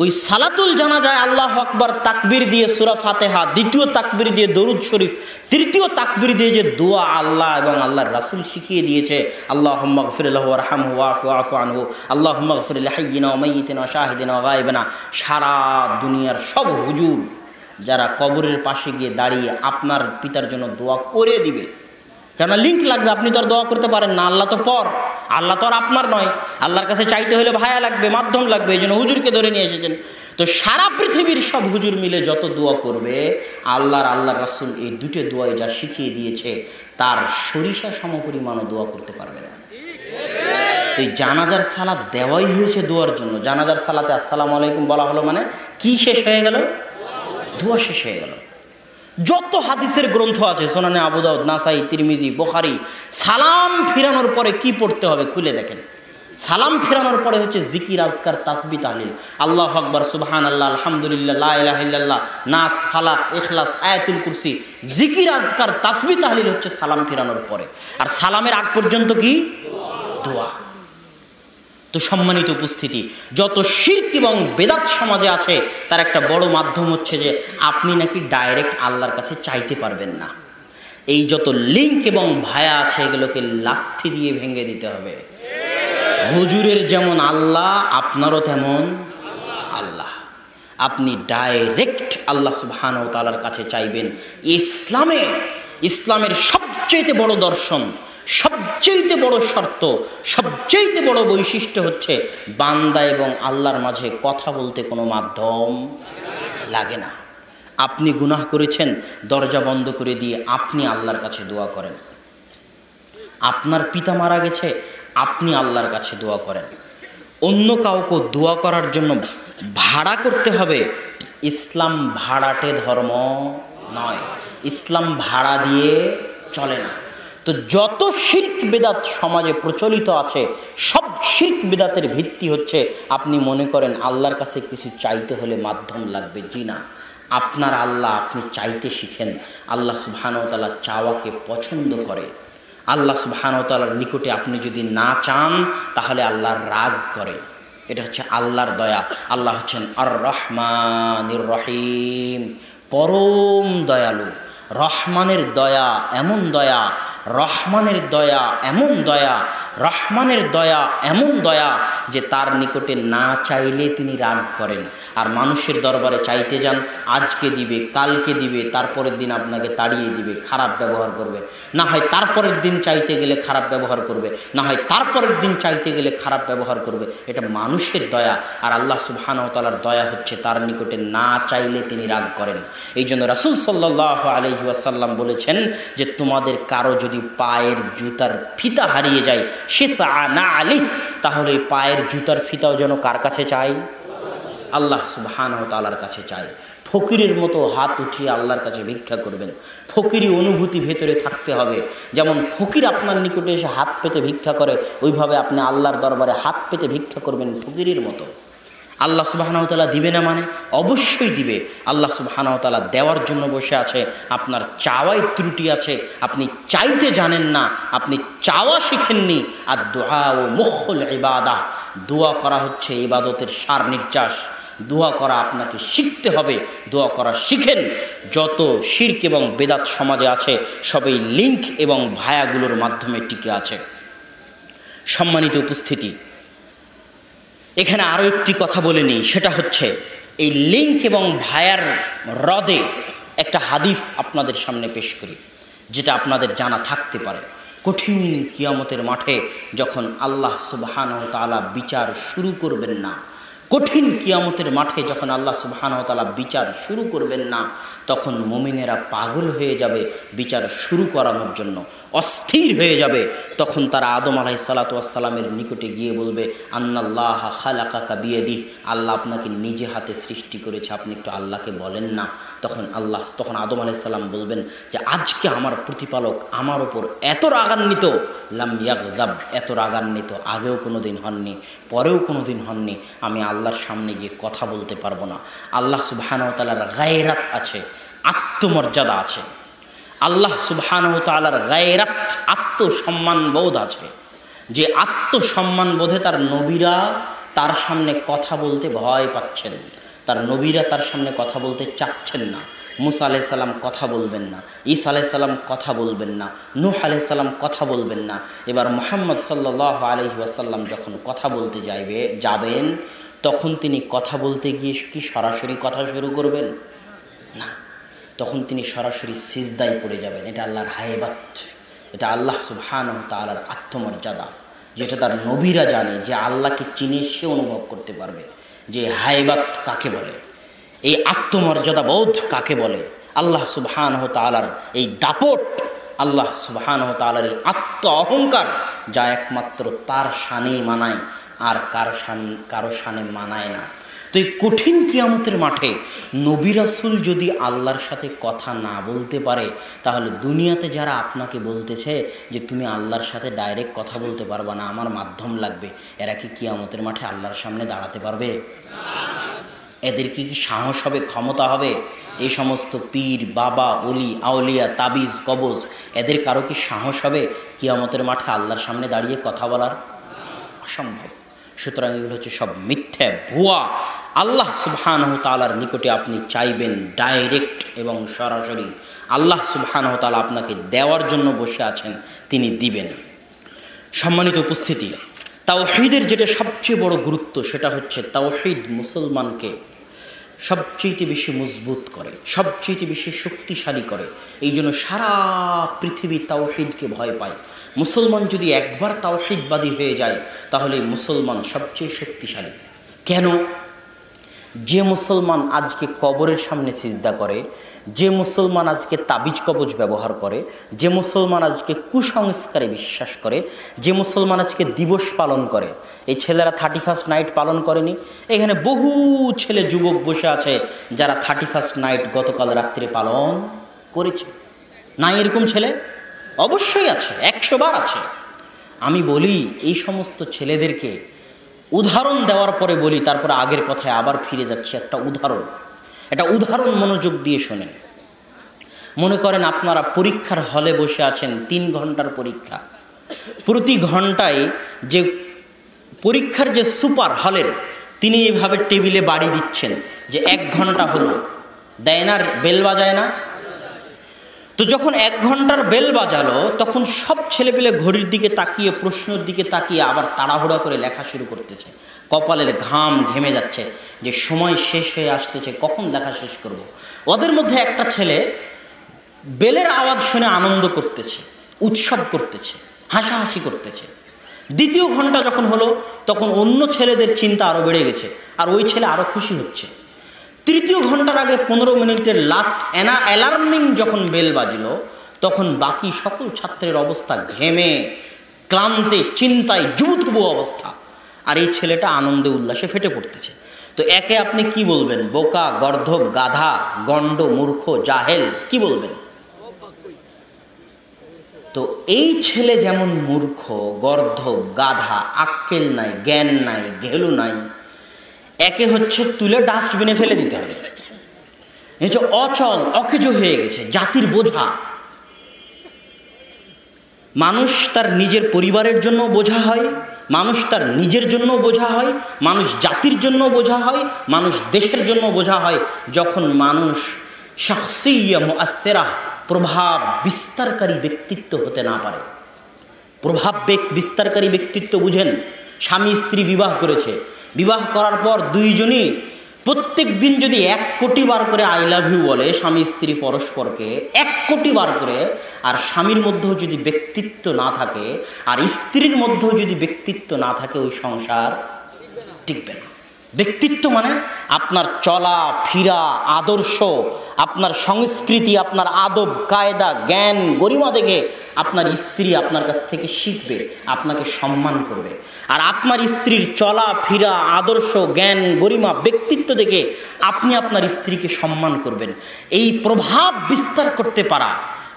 ওই সালাতুল জানাজায় আল্লাহু আকবার তাকবীর দিয়ে সূরা ফাতিহা, দ্বিতীয় তাকবীর দিয়ে দরুদ শরীফ, তৃতীয় তাকবীর দিয়ে যে দোয়া আল্লাহ এবং আল্লাহর রাসূল শিখিয়ে দিয়েছে, আল্লাহুম্মা গফির লাহু ওয়ারহামহু ওয়াফু আনহু, আল্লাহুম্মা গফির লিহাইয়িনা ওয়া মাইয়িতিনা ওয়া শাহিদিনা ওয়া গায়িবিনা। সারা দুনিয়ার সব হুজুর যারা কবরের পাশে গিয়ে দাঁড়িয়ে আপনার পিতার জন্য দোয়া করে দিবে, কেন লিঙ্ক লাগবে। আপনি তো আর দোয়া করতে পারেন না, আল্লাহ তো পর, আল্লাহ তো আর আপনার নয়। আল্লাহর কাছে চাইতে হলে ভায়া লাগবে, মাধ্যম লাগবে, এই জন্য হুজুরকে ধরে নিয়ে এসেছেন। তো সারা পৃথিবীর সব হুজুর মিলে যত দোয়া করবে, আল্লাহর রাসূল এই দুটো দোয়াই যা শিখিয়ে দিয়েছে তার সরিষা সমপরিমাণও দোয়া করতে পারবে না। তো এই জানাজার সালাত দেওয়াই হয়েছে দোয়ার জন্য। জানাজার সালাতে আসসালামু আলাইকুম বলা হলো মানে কি শেষ হয়ে গেল? দোয়া শেষ হয়ে গেল। যত হাদিসের গ্রন্থ আছে, সুনানে আবু দাউদ, নাসাই, তিরমিজি, বুখারী, সালাম ফিরানোর পরে কি পড়তে হবে খুলে দেখেন। সালাম ফিরানোর পরে হচ্ছে জিকির, আজকার, তাসবিহ, তাহলিল, আল্লাহু আকবার, সুবহানাল্লাহ, আলহামদুলিল্লাহ, লা ইলাহা ইল্লাল্লাহ, নাস, ফালাক, ইখলাস, আয়াতুল কুরসি। জিকির, আজকার, তাসবিহ, তাহলিল হচ্ছে সালাম ফিরানোর পরে। আর সালামের আগ পর্যন্ত কি? দোয়া। তো সম্মানিত উপস্থিতি, যত শিরক এবং বেদাত সমাজে আছে তার একটা বড় মাধ্যম হচ্ছে যে আপনি নাকি ডাইরেক্ট আল্লাহর কাছে চাইতে পারবেন না। এই যত লিঙ্ক এবং ভায়া আছে এগুলোকে লাথি দিয়ে ভেঙে দিতে হবে। হুজুরের যেমন আল্লাহ, আপনারও তেমন আল্লাহ। আপনি ডাইরেক্ট আল্লাহ সুবহানাহু ওয়া তাআলার কাছে চাইবেন। ইসলামের সবচেয়ে বড় দর্শন, সবচেয়ে বড় শর্ত, সবচেয়ে বড় বৈশিষ্ট্য হচ্ছে বান্দা এবং আল্লাহর মাঝে কথা বলতে কোনো মাধ্যম লাগে না। আপনি গুনাহ করেছেন, দরজা বন্ধ করে দিয়ে আপনি আল্লাহর কাছে দোয়া করেন। আপনার পিতা মারা গেছে, আপনি আল্লাহর কাছে দোয়া করেন। অন্য কাউকে দোয়া করার জন্য ভাড়া করতে হবে। ইসলাম ভাড়াটে ধর্ম নয়, ইসলাম ভাড়া দিয়ে চলে না। তো যত শিরক বিদআত সমাজে প্রচলিত আছে, সব শিরক বিদআতের ভিত্তি হচ্ছে আপনি মনে করেন আল্লাহর কাছে কিছু চাইতে হলে মাধ্যম লাগবে। জি না, আপনার আল্লাহ, আপনি চাইতে শিখেন। আল্লাহ সুবহানাহু ওয়া তাআলা চাওয়াকে পছন্দ করে। আল্লাহ সুবহানাহু ওয়া তাআলার নিকটে আপনি যদি না চান তাহলে আল্লাহর রাগ করে। এটা হচ্ছে আল্লাহর দয়া। আল্লাহ হচ্ছেন আর রহমানির রহিম, পরম দয়ালু। রহমানের দয়া এমন দয়া, রহমানের দয়া এমন দয়া, রহমানের দয়া এমন দয়া যে তার নিকটে না চাইলে তিনি রাগ করেন। আর মানুষের দরবারে চাইতে যান, আজকে দিবে, কালকে দিবে, তারপরের দিন আপনাকে তাড়িয়ে দিবে, খারাপ ব্যবহার করবে। না হয় তারপরের দিন চাইতে গেলে খারাপ ব্যবহার করবে, না হয় তারপরের দিন চাইতে গেলে খারাপ ব্যবহার করবে। এটা মানুষের দয়া। আর আল্লাহ সুবহানাহু ওয়া তাআলার দয়া হচ্ছে তার নিকটে না চাইলে তিনি রাগ করেন। এই জন্য রাসূল সাল্লাল্লাহু আলাইহি ওয়াসাল্লাম বলেছেন যে তোমাদের কারো যদি পায়ের জুতার ফিতা হারিয়ে যায়, শিসআনা আলাইহি, তাহলে পায়ের জুতার ফিতাও যেন কার কাছে চাই? আল্লাহ সুবহানাহু ওয়া তাআলার কাছে চাই। ফকিরের মতো হাত উঠিয়ে আল্লাহর কাছে ভিক্ষা করবেন। ফকিরি অনুভূতি ভেতরে থাকতে হবে। যেমন ফকির আপনার নিকটে এসে হাত পেতে ভিক্ষা করে, ওইভাবে আপনি আল্লাহর দরবারে হাত পেতে ভিক্ষা করবেন ফকিরের মতো। আল্লাহ সুবহানাহু ওয়া তাআলা দিবে না মানে? অবশ্যই দিবে। আল্লাহ সুবহানাহু ওয়া তাআলা দেওয়ার জন্য বসে আছে। আপনার চাওয়ায় ত্রুটি আছে, আপনি চাইতে জানেন না, আপনি চাওয়া শিখেননি। আর দোয়া ও মুখুল ইবাদাহ, দোয়া করা হচ্ছে ইবাদতের সার নির্যাস। দোয়া করা আপনাকে শিখতে হবে। দোয়া করা শিখেন। যত শিরক এবং বেদাত সমাজে আছে সবই লিঙ্ক এবং ভায়াগুলোর মাধ্যমে টিকে আছে। সম্মানিত উপস্থিতি, এখানে আরও একটি কথা বলে নিই, সেটা হচ্ছে এই লিঙ্ক এবং ভায়ার হ্রদে একটা হাদিস আপনাদের সামনে পেশ করি, যেটা আপনাদের জানা থাকতে পারে। কঠিন কিয়ামতের মাঠে যখন আল্লাহ সুবহানাহু ওয়া তাআলা বিচার শুরু করবেন না, কঠিন কিয়ামতের মাঠে যখন আল্লাহ সুবহানাহু ওয়া তাআলা বিচার শুরু করবেন না, তখন মুমিনেরা পাগল হয়ে যাবে বিচার শুরু করানোর জন্য, অস্থির হয়ে যাবে। তখন তারা আদম আলাইহিস সালাতু ওয়াস সালামের নিকটে গিয়ে বলবে, আন্নাল্লাহা খালাকাকা বিয়াদিহি, আল্লাহ আপনাকে নিজে হাতে সৃষ্টি করেছে, আপনি একটু আল্লাহকে বলেন না। তখন আদম আলাইহিস সালাম বলবেন যে আজকে আমার প্রতিপালক আমার ওপর এত রাগান্বিত, লাম ইয়াগযাব, এত রাগান্বিত আগেও কোনো দিন হননি, পরেও কোনো দিন হননি। আমি আল্লাহর সামনে গিয়ে কথা বলতে পারবো না। আল্লাহ সুবহানাহু ওয়া তাআলার গায়রাত আছে, আত্মমর্যাদা আছে। আল্লাহ সুবহানাহু ওয়া তাআলার গায়রাত, আত্মসম্মান বোধ আছে, যে আত্মসম্মান বোধে তার নবীরা তার সামনে কথা বলতে ভয় পাচ্ছেন। তার নবীরা তার সামনে কথা বলতে চাচ্ছেন না। মুসা আলাইহিস সালাম কথা বলবেন না, ঈসা আলাইহিস সালাম কথা বলবেন না, নূহ আলাইহিস সালাম কথা বলবেন না। এবার মুহাম্মদ সাল্লাল্লাহু আলাইহি ওয়াসাল্লাম যখন কথা বলতে যাবেন, তখন তিনি কথা বলতে গিয়ে কি সরাসরি কথা শুরু করবেন? না, তখন তিনি সরাসরি সিজদায় পড়ে যাবেন। এটা আল্লাহর হায়বাত, এটা আল্লাহ সুবহানাহু ওয়া তাআলার আত্মমর্যাদা, যেটা তার নবীরা জানে। যে আল্লাহকে চিনে সে অনুভব করতে পারবে যে হায়বাত কাকে বলে, এই আত্মমর্যাদা বোধ কাকে বলে। আল্লাহ সুবহানাহু ওয়া তাআলার এই দাপট, আল্লাহ সুবহানাহু ওয়া তাআলার এই আত্ম অহংকার, যা একমাত্র তার শানেই মানায়, আর কারো শানে মানায় না। তো এই কঠিন কিয়ামতের মাঠে নবী রাসূল যদি আল্লাহর সাথে কথা না বলতে পারে, তাহলে দুনিয়াতে যারা আপনাকে বলতেছে যে তুমি আল্লাহর সাথে ডাইরেক্ট কথা বলতে পারবা না, আমার মাধ্যম লাগবে, এরা কি কিয়ামতের মাঠে আল্লাহর সামনে দাঁড়াতে পারবে? এদের কি সাহস হবে, ক্ষমতা হবে? এই সমস্ত পীর, বাবা, অলি, আউলিয়া, তাবিজ, কবজ, এদের কারো কি সাহস হবে কিয়ামতের মাঠে আল্লাহর সামনে দাঁড়িয়ে কথা বলার? অসম্ভব। সুতরাং এগুলো হচ্ছে সব মিথ্যা, ভুয়া। আল্লাহ সুবহানাহু ওয়া তাআলার নিকটে আপনি চাইবেন ডাইরেক্ট এবং সরাসরি। আল্লাহ সুবহানাহু ওয়া তাআলা আপনাকে দেওয়ার জন্য বসে আছেন, তিনি দিবেন। সম্মানিত উপস্থিতি, তাওহীদের যেটা সবচেয়ে বড় গুরুত্ব, সেটা হচ্ছে তাওহীদ মুসলমানকে সবচেয়ে বেশি মজবুত করে, সবচেয়ে বেশি শক্তিশালী করে। এই জন্য সারা পৃথিবী তাওহীদকে ভয় পায়। মুসলমান যদি একবার তাওহীদবাদী হয়ে যায় তাহলে মুসলমান সবচেয়ে শক্তিশালী। কেন? যে মুসলমান আজকে কবরের সামনে সিজদা করে, যে মুসলমান আজকে তাবিজ কবজ ব্যবহার করে, যে মুসলমান আজকে কুসংস্কারে বিশ্বাস করে, যে মুসলমান আজকে দিবস পালন করে, এই ছেলেরা 31st নাইট পালন করেনি। এখানে বহু ছেলে যুবক বসে আছে যারা 31st নাইট গতকাল রাত্রে পালন করেছে। নাই এরকম ছেলে? অবশ্যই আছে, 100 বার আছে। আমি বলি এই সমস্ত ছেলেদেরকে উদাহরণ দেওয়ার পরে বলি, তারপরে আগের কথায় আবার ফিরে যাচ্ছি। একটা উদাহরণ মনোযোগ দিয়ে শোনেন। মনে করেন আপনারা পরীক্ষার হলে বসে আছেন, 3 ঘন্টার পরীক্ষা। প্রতি ঘন্টায় যে পরীক্ষার যে সুপার হলের, তিনি এইভাবে টেবিলে বাড়ি দিচ্ছেন যে 1 ঘন্টা হলো, দেয় না? বেল বাজায় না? তো যখন 1 ঘন্টার বেল বাজালো তখন সব ছেলেপেলে ঘড়ির দিকে তাকিয়ে, প্রশ্নের দিকে তাকিয়ে আবার তাড়াহুড়া করে লেখা শুরু করতেছে। কপালের ঘাম ঘেমে যাচ্ছে যে সময় শেষ হয়ে আসতেছে, কখন লেখা শেষ করব। ওদের মধ্যে একটা ছেলে বেলের আওয়াজ শুনে আনন্দ করতেছে, উৎসব করতেছে, হাসাহাসি করতেছে। দ্বিতীয় ঘন্টা যখন হলো তখন অন্য ছেলেদের চিন্তা আরও বেড়ে গেছে, আর ওই ছেলে আরও খুশি হচ্ছে। তৃতীয় ঘন্টার আগে 15 মিনিটের লাস্ট অ্যালার্মিং যখন বেল বাজলো তখন বাকি সকল ছাত্রের অবস্থা ঘেমে, ক্লান্তে, চিন্তায় জুবুথুবু অবস্থা, আর এই ছেলেটা আনন্দে উল্লাসে ফেটে পড়তেছে। তো একে আপনি কি বলবেন? বোকা, গর্ধব, গাধা, গণ্ড, মূর্খ, জাহেল, কি বলবেন? তো এই ছেলে যেমন মূর্খ, গর্ধব, গাধা, আক্কেল নাই, জ্ঞান নাই, ঘেলু নাই, একে হচ্ছে তুলে ডাস্টবিনে ফেলে দিতে হবে। এই যে অচল, অকেজ হয়ে গেছে, জাতির বোঝা। মানুষ তার নিজের পরিবারের জন্য বোঝা হয়, মানুষ তার নিজের জন্য বোঝা হয়, মানুষ জাতির জন্য বোঝা হয়, মানুষ দেশের জন্য বোঝা হয় যখন মানুষ শাখসিয়া মুআসসিরা, প্রভাব বিস্তারকারী ব্যক্তিত্ব হতে না পারে। প্রভাব বিস্তারকারী ব্যক্তিত্ব বুঝেন? স্বামী স্ত্রী বিবাহ করেছে, বিবাহ করার পর দুইজনই প্রত্যেক দিন যদি 1 কোটি বার করে আই লাভ ইউ বলে স্বামী স্ত্রী পরস্পরকে, 1 কোটি বার করে, আর স্বামীর মধ্যেও যদি ব্যক্তিত্ব না থাকে আর স্ত্রীর মধ্যেও যদি ব্যক্তিত্ব না থাকে, ওই সংসার টিকবে না। ব্যক্তিত্ব মানে আপনার চলা ফিরা, আদর্শ, আপনার সংস্কৃতি, আপনার আদব কায়দা, জ্ঞান, গরিমা দেখে আপনার স্ত্রী আপনার কাছ থেকে শিখবে, আপনাকে সম্মান করবে। আর আপনার স্ত্রীর চলা ফিরা, আদর্শ, জ্ঞান, গরিমা, ব্যক্তিত্ব দেখে আপনি আপনার স্ত্রীকে সম্মান করবেন। এই প্রভাব বিস্তার করতে পারা,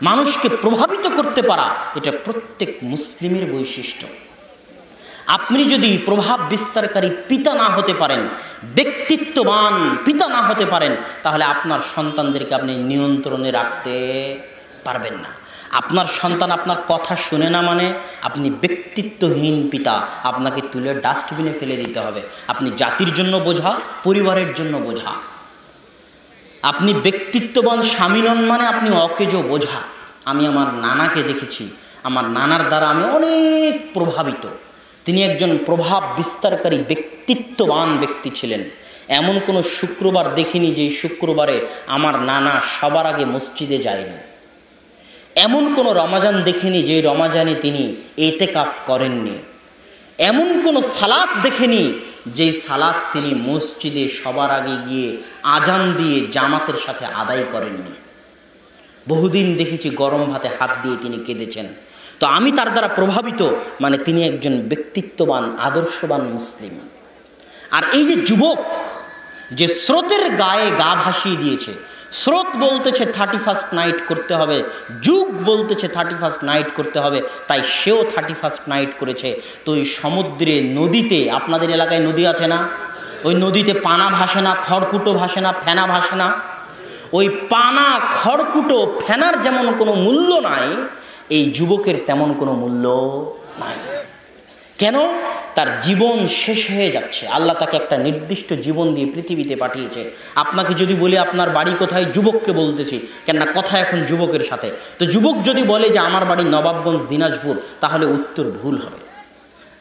মানুষকে প্রভাবিত করতে পারা, এটা প্রত্যেক মুসলিমের বৈশিষ্ট্য। আপনি যদি প্রভাব বিস্তারকারী পিতা না হতে পারেন, ব্যক্তিত্ববান পিতা না হতে পারেন, তাহলে আপনার সন্তানদেরকে আপনি নিয়ন্ত্রণে রাখতে পারবেন না। আপনার সন্তান আপনার কথা শুনে না মানে আপনি ব্যক্তিত্বহীন পিতা, আপনাকে তুলে ডাস্টবিনে ফেলে দিতে হবে। আপনি জাতির জন্য বোঝা, পরিবারের জন্য বোঝা। আপনি ব্যক্তিত্ববান স্বামী নন মানে আপনি অকেজো বোঝা। আমি আমার নানাকে দেখেছি, আমার নানার দ্বারা আমি অনেক প্রভাবিত। তিনি একজন প্রভাব বিস্তারকারী ব্যক্তিত্ববান ব্যক্তি ছিলেন। এমন কোনো শুক্রবার দেখিনি যে শুক্রবারে আমার নানা সবার আগে মসজিদে যায়নি। এমন কোনো রমাজান দেখিনি যে রমাজানে তিনি ইতিকাফ করেননি। এমন কোনো সালাত দেখেনি যে সালাত তিনি মসজিদে সবার আগে গিয়ে আজান দিয়ে জামাতের সাথে আদায় করেননি। বহুদিন দেখেছি গরম ভাতে হাত দিয়ে তিনি কেঁদেছেন। তো আমি তার দ্বারা প্রভাবিত, মানে তিনি একজন ব্যক্তিত্ববান আদর্শবান মুসলিম। আর এই যে যুবক যে স্রোতের গায়ে গা ভাসিয়ে দিয়েছে, স্রোত বলতেছে 31st নাইট করতে হবে, যুগ বলতেছে 31st নাইট করতে হবে, তাই সেও 31st নাইট করেছে। তো ওই সমুদ্রে, নদীতে, আপনাদের এলাকায় নদী আছে না? ওই নদীতে পানা ভাসে না, খড়কুটো ভাসে না, ফেনা ভাসে না? ওই পানা, খড়কুটো, ফেনার যেমন কোনো মূল্য নাই, এই যুবকের তেমন কোনো মূল্য নাই। কেন? তার জীবন শেষ হয়ে যাচ্ছে। আল্লাহ তাকে একটা নির্দিষ্ট জীবন দিয়ে পৃথিবীতে পাঠিয়েছে। আপনাকে যদি বলি আপনার বাড়ি কোথায়, যুবককে বলতেছি, কেননা কথা এখন যুবকের সাথে। তো যুবক যদি বলে যে আমার বাড়ি নবাবগঞ্জ, দিনাজপুর, তাহলে উত্তর ভুল হবে।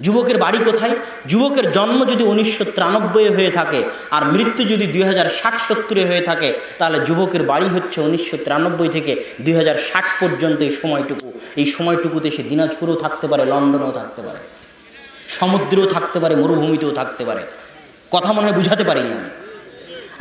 যুবকের বাড়ি কোথায়? যুবকের জন্ম যদি 1993 হয়ে থাকে আর মৃত্যু যদি 2060-70 হয়ে থাকে, তাহলে যুবকের বাড়ি হচ্ছে 1993 থেকে 2060 পর্যন্ত এই সময়টুকু। এই সময়টুকুতে সে দিনাজপুরেও থাকতে পারে, লন্ডনেও থাকতে পারে, সমুদ্রেও থাকতে পারে, মরুভূমিতেও থাকতে পারে। কথা মনে হয় বুঝাতে পারিনি আমি।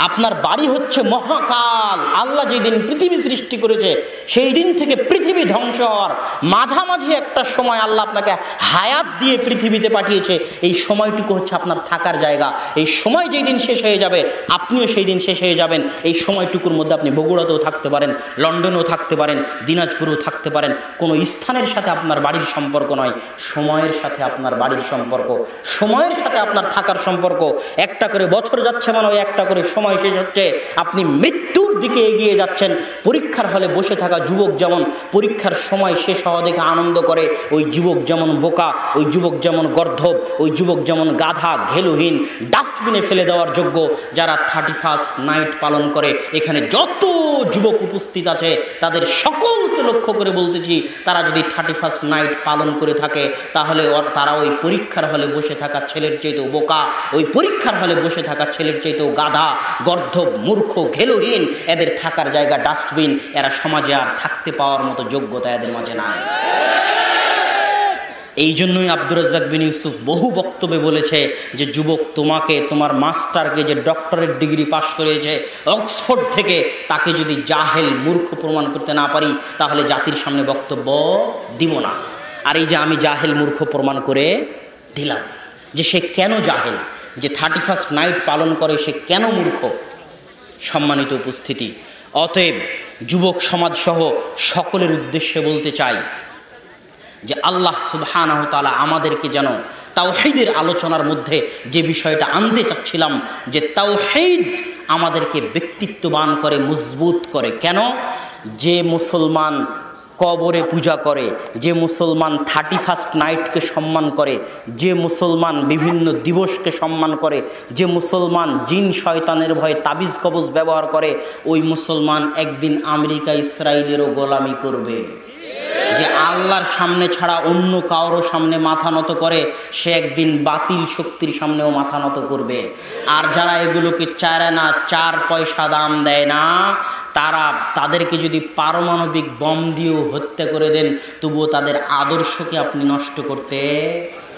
আপনার বাড়ি হচ্ছে মহাকাল। আল্লাহ যেদিন পৃথিবী সৃষ্টি করেছে সেই দিন থেকে পৃথিবী ধ্বংস হওয়ার মাঝামাঝি একটা সময় আল্লাহ আপনাকে হায়াত দিয়ে পৃথিবীতে পাঠিয়েছে। এই সময়টুকু হচ্ছে আপনার থাকার জায়গা। এই সময় যেই দিন শেষ হয়ে যাবে আপনিও সেই দিন শেষ হয়ে যাবেন। এই সময়টুকুর মধ্যে আপনি বগুড়াতেও থাকতে পারেন, লন্ডনেও থাকতে পারেন, দিনাজপুরেও থাকতে পারেন। কোনো স্থানের সাথে আপনার বাড়ির সম্পর্ক নয়, সময়ের সাথে আপনার বাড়ির সম্পর্ক, সময়ের সাথে আপনার থাকার সম্পর্ক। একটা করে বছর যাচ্ছে মানে ওই একটা করে সময় শেষ হচ্ছে। আপনি মৃত্যুর দিকে এগিয়ে যাচ্ছেন। পরীক্ষার হলে বসে থাকা যুবক যেমন পরীক্ষার সময় শেষ হওয়া দেখে আনন্দ করে, ওই যুবক যেমন বোকা, ওই যুবক যেমন গর্ধব, ওই যুবক যেমন গাধা, ঘেলুহীন, ডাস্টবিনে ফেলে দেওয়ার যোগ্য। যারা 31st নাইট পালন করে, এখানে যত যুবক উপস্থিত আছে তাদের সকলকে লক্ষ্য করে বলতেছি, তারা যদি 31st নাইট পালন করে থাকে তাহলে তারা ওই পরীক্ষার হলে বসে থাকা ছেলের চাইতেও বোকা, ওই পরীক্ষার হলে বসে থাকা ছেলের চাইতেও গাধা, গর্ধব, মূর্খ, ঘেলুহীন। এদের থাকার জায়গা ডাস্টবিন। এরা সমাজে আর থাকতে পাওয়ার মতো যোগ্যতা এদের মাঝে নাই। এই জন্যই আব্দুর রাজ্জাক বিন ইউসুফ বহু বক্তব্যে বলেছে যে যুবক, তোমাকে তোমার মাস্টারকে যে ডক্টরেট ডিগ্রি পাশ করেছে অক্সফোর্ড থেকে, তাকে যদি জাহেল মূর্খ প্রমাণ করতে না পারি তাহলে জাতির সামনে বক্তব্য দিব না। আর এই যে আমি জাহেল মূর্খ প্রমাণ করে দিলাম যে সে কেন জাহেল, যে 31st নাইট পালন করে সে কেন মূর্খ। সম্মানিত উপস্থিতি, অতএব যুবক সমাজ সহ সকলের উদ্দেশ্যে বলতে চাই যে আল্লাহ সুবহানাহু ওয়া তাআলা আমাদেরকে যেন তাওহীদের আলোচনার মধ্যে যে বিষয়টা আনতে চাচ্ছিলাম, যে তাওহীদ আমাদেরকে ব্যক্তিত্ববান করে, মজবুত করে। কেন? যে মুসলমান কবরে পূজা করে, যে মুসলমান 31st নাইটকে সম্মান করে, যে মুসলমান বিভিন্ন দিবসকে সম্মান করে, যে মুসলমান জিন শয়তানের ভয়ে তাবিজ কবজ ব্যবহার করে, ওই মুসলমান একদিন আমেরিকা ইসরায়েলেরও গোলামি করবে। যে আল্লাহর সামনে ছাড়া অন্য কারোর সামনে মাথা নত করে, সে একদিন বাতিল শক্তির সামনেও মাথা নত করবে। আর যারা এগুলোকে চায় না, 4 পয়সা দাম দেয় না, তাদেরকে যদি পারমাণবিক বম দিয়েও হত্যা করে দেন, তবুও তাদের আদর্শকে আপনি নষ্ট করতে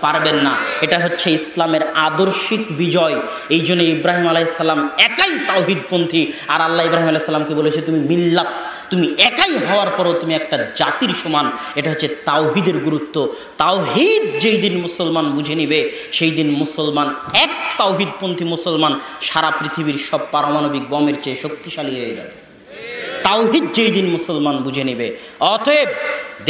পারবেন না। এটা হচ্ছে ইসলামের আদর্শিক বিজয়। এই জন্য ইব্রাহিম আলাইহিস সালাম একাই তাওহীদপন্থী। আর আল্লাহ ইব্রাহিম আলাইহিস সালামকে বলেছে, তুমি মিল্লাত, তুমি একাই হওয়ার পরও তুমি একটা জাতির সমান। এটা হচ্ছে তাওহীদের গুরুত্ব। তাওহীদ যেই দিন মুসলমান বুঝে নিবে, সেই দিন মুসলমান, এক তাওহীদপন্থী মুসলমান সারা পৃথিবীর সব পারমাণবিক বমের চেয়ে শক্তিশালী হয়ে যাবে। তাওহীদ যেই দিন মুসলমান বুঝে নেবে। অতএব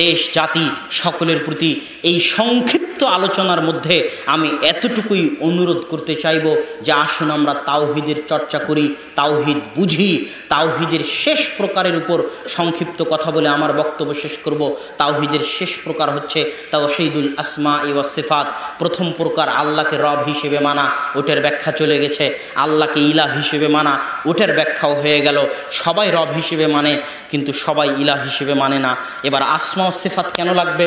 দেশ জাতি সকলের প্রতি এই সংক্ষিপ্ত আলোচনার মধ্যে আমি এতটুকুই অনুরোধ করতে চাইব যে আসুন আমরা তাওহীদের চর্চা করি, তাওহীদ বুঝি। তাওহীদের শেষ প্রকারের উপর সংক্ষিপ্ত কথা বলে আমার বক্তব্য শেষ করব। তাওহীদের শেষ প্রকার হচ্ছে তাওহীদুল আসমা ওয়াস সিফাত। প্রথম প্রকার আল্লাহকে রব হিসেবে মানা, ওটার ব্যাখ্যা চলে গেছে। আল্লাহকে ইলাহ হিসেবে মানা, ওটার ব্যাখ্যাও হয়ে গেল। সবাই রব হিসেবে মানে, কিন্তু সবাই ইলাহ হিসেবে মানে না। এবার আসমা ও সিফাত কেন লাগবে?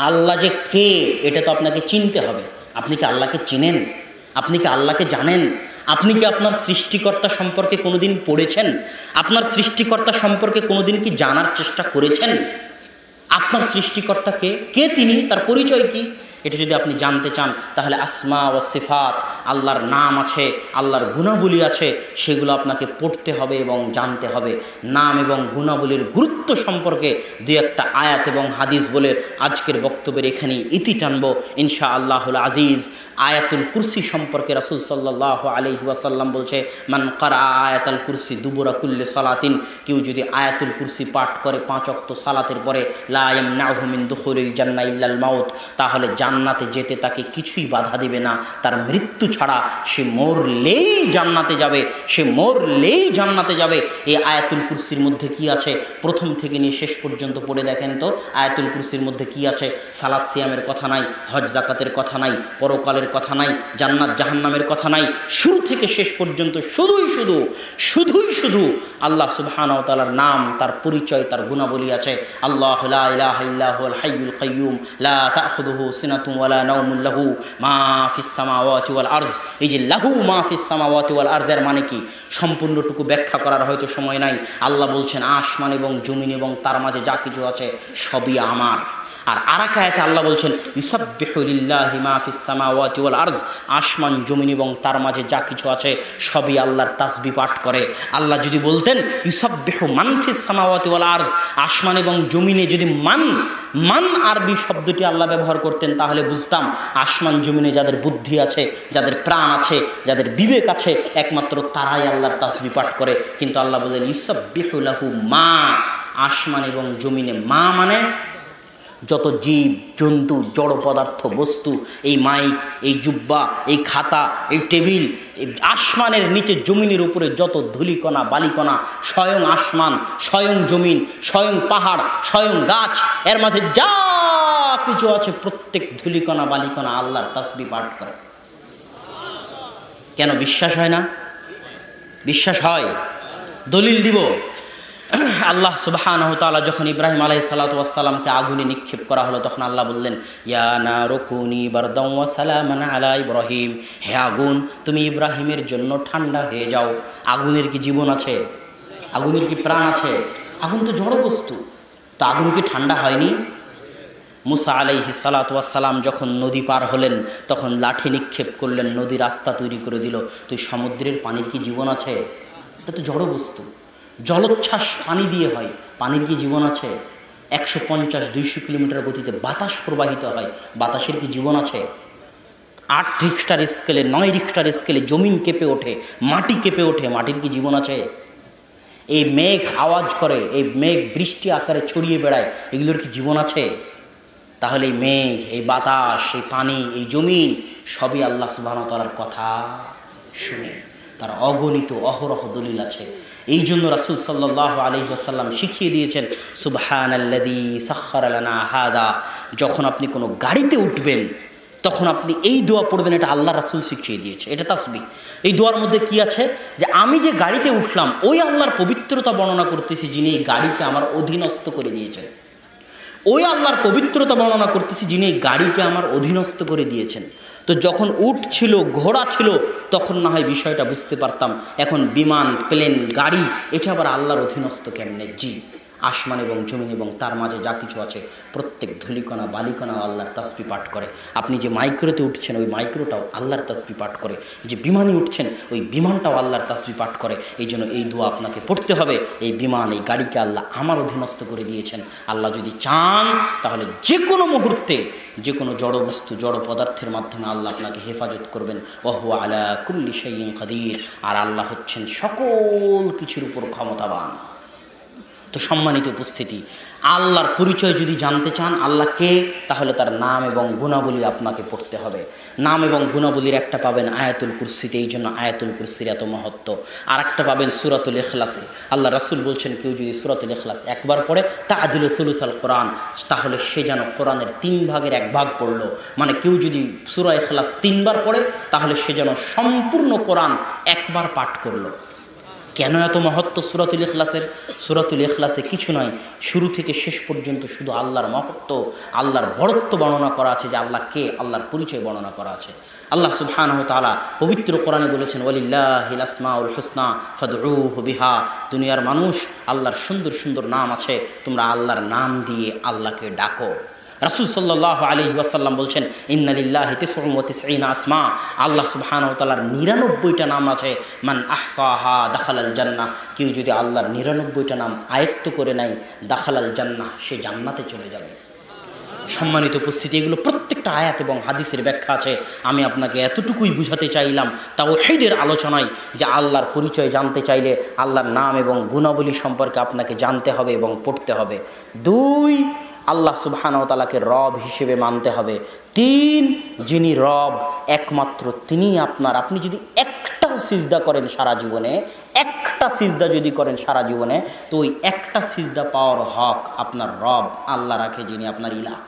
আল্লাহ যে কে এটা তো আপনাকে চিনতে হবে। আপনি কি আল্লাহকে চিনেন? আপনি কি আল্লাহকে জানেন? আপনি কি আপনার সৃষ্টিকর্তা সম্পর্কে কোনোদিন পড়েছেন? আপনার সৃষ্টিকর্তা সম্পর্কে কোনোদিন কি জানার চেষ্টা করেছেন? আপনার সৃষ্টিকর্তা কে, কে তিনি, তার পরিচয় কি? এটা যদি আপনি জানতে চান তাহলে আসমা ও সিফাত, আল্লাহর নাম আছে, আল্লাহর গুণাবলী আছে, সেগুলো আপনাকে পড়তে হবে এবং জানতে হবে। নাম এবং গুণাবলীর গুরুত্ব সম্পর্কে 2-1টা আয়াত এবং হাদিস বলে আজকের বক্তব্যের এখানেই ইতি টানবো ইনশাআল্লাহুল আজিজ। আয়াতুল কুরসি সম্পর্কে রাসূল সাল্লাল্লাহু আলাইহি ওয়াসাল্লাম বলছে, মান কারা আয়াতুল কুরসি দুবুরা কুল্লি সালাতিন, কেউ যদি আয়াতুল কুরসি পাঠ করে 5 ওয়াক্ত সালাতের পরে, লা ইয়ামনাহু মিন দুখুলিল জান্নাহ ইল্লাল মাউত, তাহলে জান্নাতে যেতে তাকে কিছুই বাধা দিবে না, তার মৃত্যু ছাড়া। সে মরলেই জান্নাতে যাবে, সে মরলেই জান্নাতে যাবে। এই আয়াতুল কুরসির মধ্যে কি আছে প্রথম থেকে নিয়ে শেষ পর্যন্ত পড়ে দেখেন তো। আয়াতুল কুরসির মধ্যে কি আছে? সালাত সিয়ামের কথা নাই, হজ জাকাতের কথা নাই, পরকালের কথা নাই, জান্নাত জাহান্নামের কথা নাই। শুরু থেকে শেষ পর্যন্ত শুধুই শুধু আল্লাহ সুবহানাহু ওয়া তাআলার নাম, তার পরিচয়, তার গুণাবলী আছে। আল্লাহু লা ইলাহা ইল্লা হুয়াল হাইয়ুল কাইয়্যুম লা তাখুযুহু সিনাতুন সিনাতুন ওয়ালা নাওমুন লাহু মা ফিস সামাওয়াতি ওয়াল আরজ। এই যে লাহু মা ফিস সামাওয়াতি ওয়াল আরজ এর মানে কি সম্পূর্ণটুকু ব্যাখ্যা করার হয়তো সময় নাই। আল্লাহ বলছেন আসমান এবং জমিন এবং তার মাঝে যা কিছু আছে সবই আমার। আর আরেক আয়াতে আল্লাহ বলছেন ইউসাব্বিহু লিল্লাহি মা ফিস সামাওয়াতি ওয়াল আরজ, আসমান জমিন এবং তার মাঝে যা কিছু আছে সবই আল্লাহর তাসবিহ পাঠ করে। আল্লাহ যদি বলতেন ইউসাব্বিহু মান ফিস সামাওয়াতি ওয়াল আরজ, আসমান এবং জমিনে যদি মান আরবি শব্দটি আল্লাহ ব্যবহার করতেন তাহলে বুঝতাম আসমান জমিনে যাদের বুদ্ধি আছে, যাদের প্রাণ আছে, যাদের বিবেক আছে একমাত্র তারাই আল্লাহর তাসবিহ পাঠ করে। কিন্তু আল্লাহ বললেন ইউসাব্বিহু লাহু মা, আসমান এবং জমিনে মা মানে যত জীব জন্তু জড় পদার্থ বস্তু, এই মাইক, এই জুব্বা, এই খাতা, এই টেবিল, এই আসমানের নিচে জমিনের উপরে যত ধূলিকণা বালিকণা, স্বয়ং আসমান, স্বয়ং জমিন, স্বয়ং পাহাড়, স্বয়ং গাছ, এর মাঝে যা কিছু আছে প্রত্যেক ধূলিকণা বালিকণা আল্লাহর তাসবিহ পাঠ করে। কেন বিশ্বাস হয় না? বিশ্বাস হয়। দলিল দিব। আল্লাহ সুবহানাহু ওয়া তাআলা যখন ইব্রাহিম আলাইহিস সালাতু ওয়াস সালামকে আগুনে নিক্ষেপ করা হলো তখন আল্লাহ বললেন ইয়া নারু কুনি বারদাও ওয়া সালামান আলা ইব্রাহিম, হে আগুন তুমি ইব্রাহিমের জন্য ঠান্ডা হয়ে যাও। আগুনের কি জীবন আছে? আগুনের কি প্রাণ আছে? আগুন তো জড় বস্তু, তো আগুন কি ঠান্ডা হয়নি? মুসা আলাইহিস সালাতু ওয়াস সালাম যখন নদী পার হলেন তখন লাঠি নিক্ষেপ করলেন, নদী রাস্তা তৈরি করে দিল। তো সমুদ্রের পানির কি জীবন আছে? এটা তো জড় বস্তু। জলোচ্ছ্বাস পানি দিয়ে হয়, পানির কি জীবন আছে? 150-200 কিলোমিটার গতিতে বাতাস প্রবাহিত হয়, বাতাসের কি জীবন আছে? 8 রিখটার স্কেলে 9 রিখটার স্কেলে জমিন কেঁপে ওঠে, মাটি কেঁপে ওঠে, মাটির কি জীবন আছে? এই মেঘ আওয়াজ করে, এই মেঘ বৃষ্টি আকারে ছড়িয়ে বেড়ায়, এগুলোর কি জীবন আছে? তাহলে এই মেঘ, এই বাতাস, এই পানি, এই জমিন সবই আল্লাহ সুবহানাহু ওয়া তাআলার কথা শুনে। তার অগণিত অহরহ দলিল আছে। এই জন্য রাসূল সাল্লাল্লাহু আলাইহি ওয়াসাল্লাম শিখিয়ে দিয়েছেন সুবহানাল্লাযী সাখখারা লানা হাদা। যখন আপনি কোনো গাড়িতে উঠবেন তখন আপনি এই দোয়া পড়বেন, এটা আল্লাহ রাসূল শিখিয়ে দিয়েছে, এটা তাসবিহ। এই দোয়ার মধ্যে কি আছে? যে আমি যে গাড়িতে উঠলাম ওই আল্লাহর পবিত্রতা বর্ণনা করতেছি যিনি এই গাড়িকে আমার অধীনস্থ করে দিয়েছেন। ওই আল্লাহর পবিত্রতা বর্ণনা করতেছি যিনি এই গাড়িকে আমার অধীনস্থ করে দিয়েছেন। তো যখন উট ছিল, ঘোড়া ছিল, তখন না হয় বিষয়টা বুঝতে পারতাম। এখন বিমান, প্লেন, গাড়ি, এটা আবার আল্লাহর অধীনস্থ কেমনে? জি, আসমান এবং জমিন এবং তার মাঝে যা কিছু আছে প্রত্যেক ধূলিকণা বালিকণা আল্লাহর তাসবিহ পাঠ করে। আপনি যে মাইক্রোতে উঠছেন ওই মাইক্রোটাও আল্লাহর তাসবিহ পাঠ করে, যে বিমানে উঠছেন ওই বিমানটাও আল্লাহর তাসবিহ পাঠ করে। এই জন্য এই দোয়া আপনাকে পড়তে হবে। এই বিমান, এই গাড়িকে আল্লাহ আমার অধীনস্থ করে দিয়েছেন। আল্লাহ যদি চান তাহলে যে কোনো মুহূর্তে যে কোনো জড় বস্তু জড় পদার্থের মাধ্যমে আল্লাহ আপনাকে হেফাজত করবেন। ওয়াহুয়া আলা কুল্লি শাইইন কাদির। আর আল্লাহ হচ্ছেন সকল কিছুর উপর ক্ষমতাবান। তো সম্মানিত উপস্থিতি, আল্লাহর পরিচয় যদি জানতে চান আল্লাহ কে, তাহলে তার নাম এবং গুণাবলী আপনাকে পড়তে হবে। নাম এবং গুণাবলীর একটা পাবেন আয়াতুল কুরসিতে, এই জন্য আয়াতুল কুরসির এত মহত্ব। আর একটা পাবেন সূরাতুল ইখলাসে। আল্লাহ রাসূল বলছেন কেউ যদি সূরাতুল ইখলাস একবার পড়ে তাআদিলু সুলুসাল কোরআন, তাহলে সে যেন কোরআনের 3 ভাগের 1 ভাগ পড়লো। মানে কেউ যদি সূরা ইখলাস 3 বার পড়ে তাহলে সে যেন সম্পূর্ণ কোরআন একবার পাঠ করলো। কেন এত মহত্ব সূরাতুল ইখলাসের? সূরাতুল ইখলাসে কিছু নয়, শুরু থেকে শেষ পর্যন্ত শুধু আল্লাহর মহত্ব, আল্লাহর বড়ত্ব বর্ণনা করা আছে, যে আল্লাহ কে, আল্লাহর পরিচয় বর্ণনা করা আছে। আল্লাহ সুবহানাহু ওয়া তাআলা পবিত্র কোরআনে বলেছেন ওয়ালিল্লাহিল আসমাউল হুসনা ফাদউহু বিহা। দুনিয়ার মানুষ, আল্লাহর সুন্দর সুন্দর নাম আছে, তোমরা আল্লাহর নাম দিয়ে আল্লাহকে ডাকো। রাসূল সাল্লাল্লাহু আলাইহি ওয়াসাল্লাম বলছেন ইন্না লিল্লাহি 99 আসমা। আল্লাহ সুবহানাহু ওয়া তাআলার 99টা নাম আছে। মান আহসাহা দাখালাল জান্নাহ। কেউ যদি আল্লাহর 99টা নাম আয়ত্ত করে নেয় দাখালাল জান্নাহ, সে জান্নাতে চলে যাবে। সম্মানিত উপস্থিতি, এগুলো প্রত্যেকটা আয়াত এবং হাদিসের ব্যাখ্যা আছে। আমি আপনাকে এতটুকুই বুঝাতে চাইলাম তাওহীদের আলোচনায় যে আল্লাহর পরিচয় জানতে চাইলে আল্লাহর নাম এবং গুণাবলী সম্পর্কে আপনাকে জানতে হবে এবং পড়তে হবে। 2, আল্লাহ সুবহানাহু ওয়া তাআলাকে রব হিসেবে মানতে হবে। 3, যিনি রব একমাত্র তিনি আপনার। আপনি যদি একটাও সিজদা করেন সারা জীবনে, একটা সিজদা যদি করেন সারা জীবনে, তো ওই একটা সিজদা পাওয়ার হক আপনার রব আল্লাহ রাখে, যিনি আপনার ইলাহ।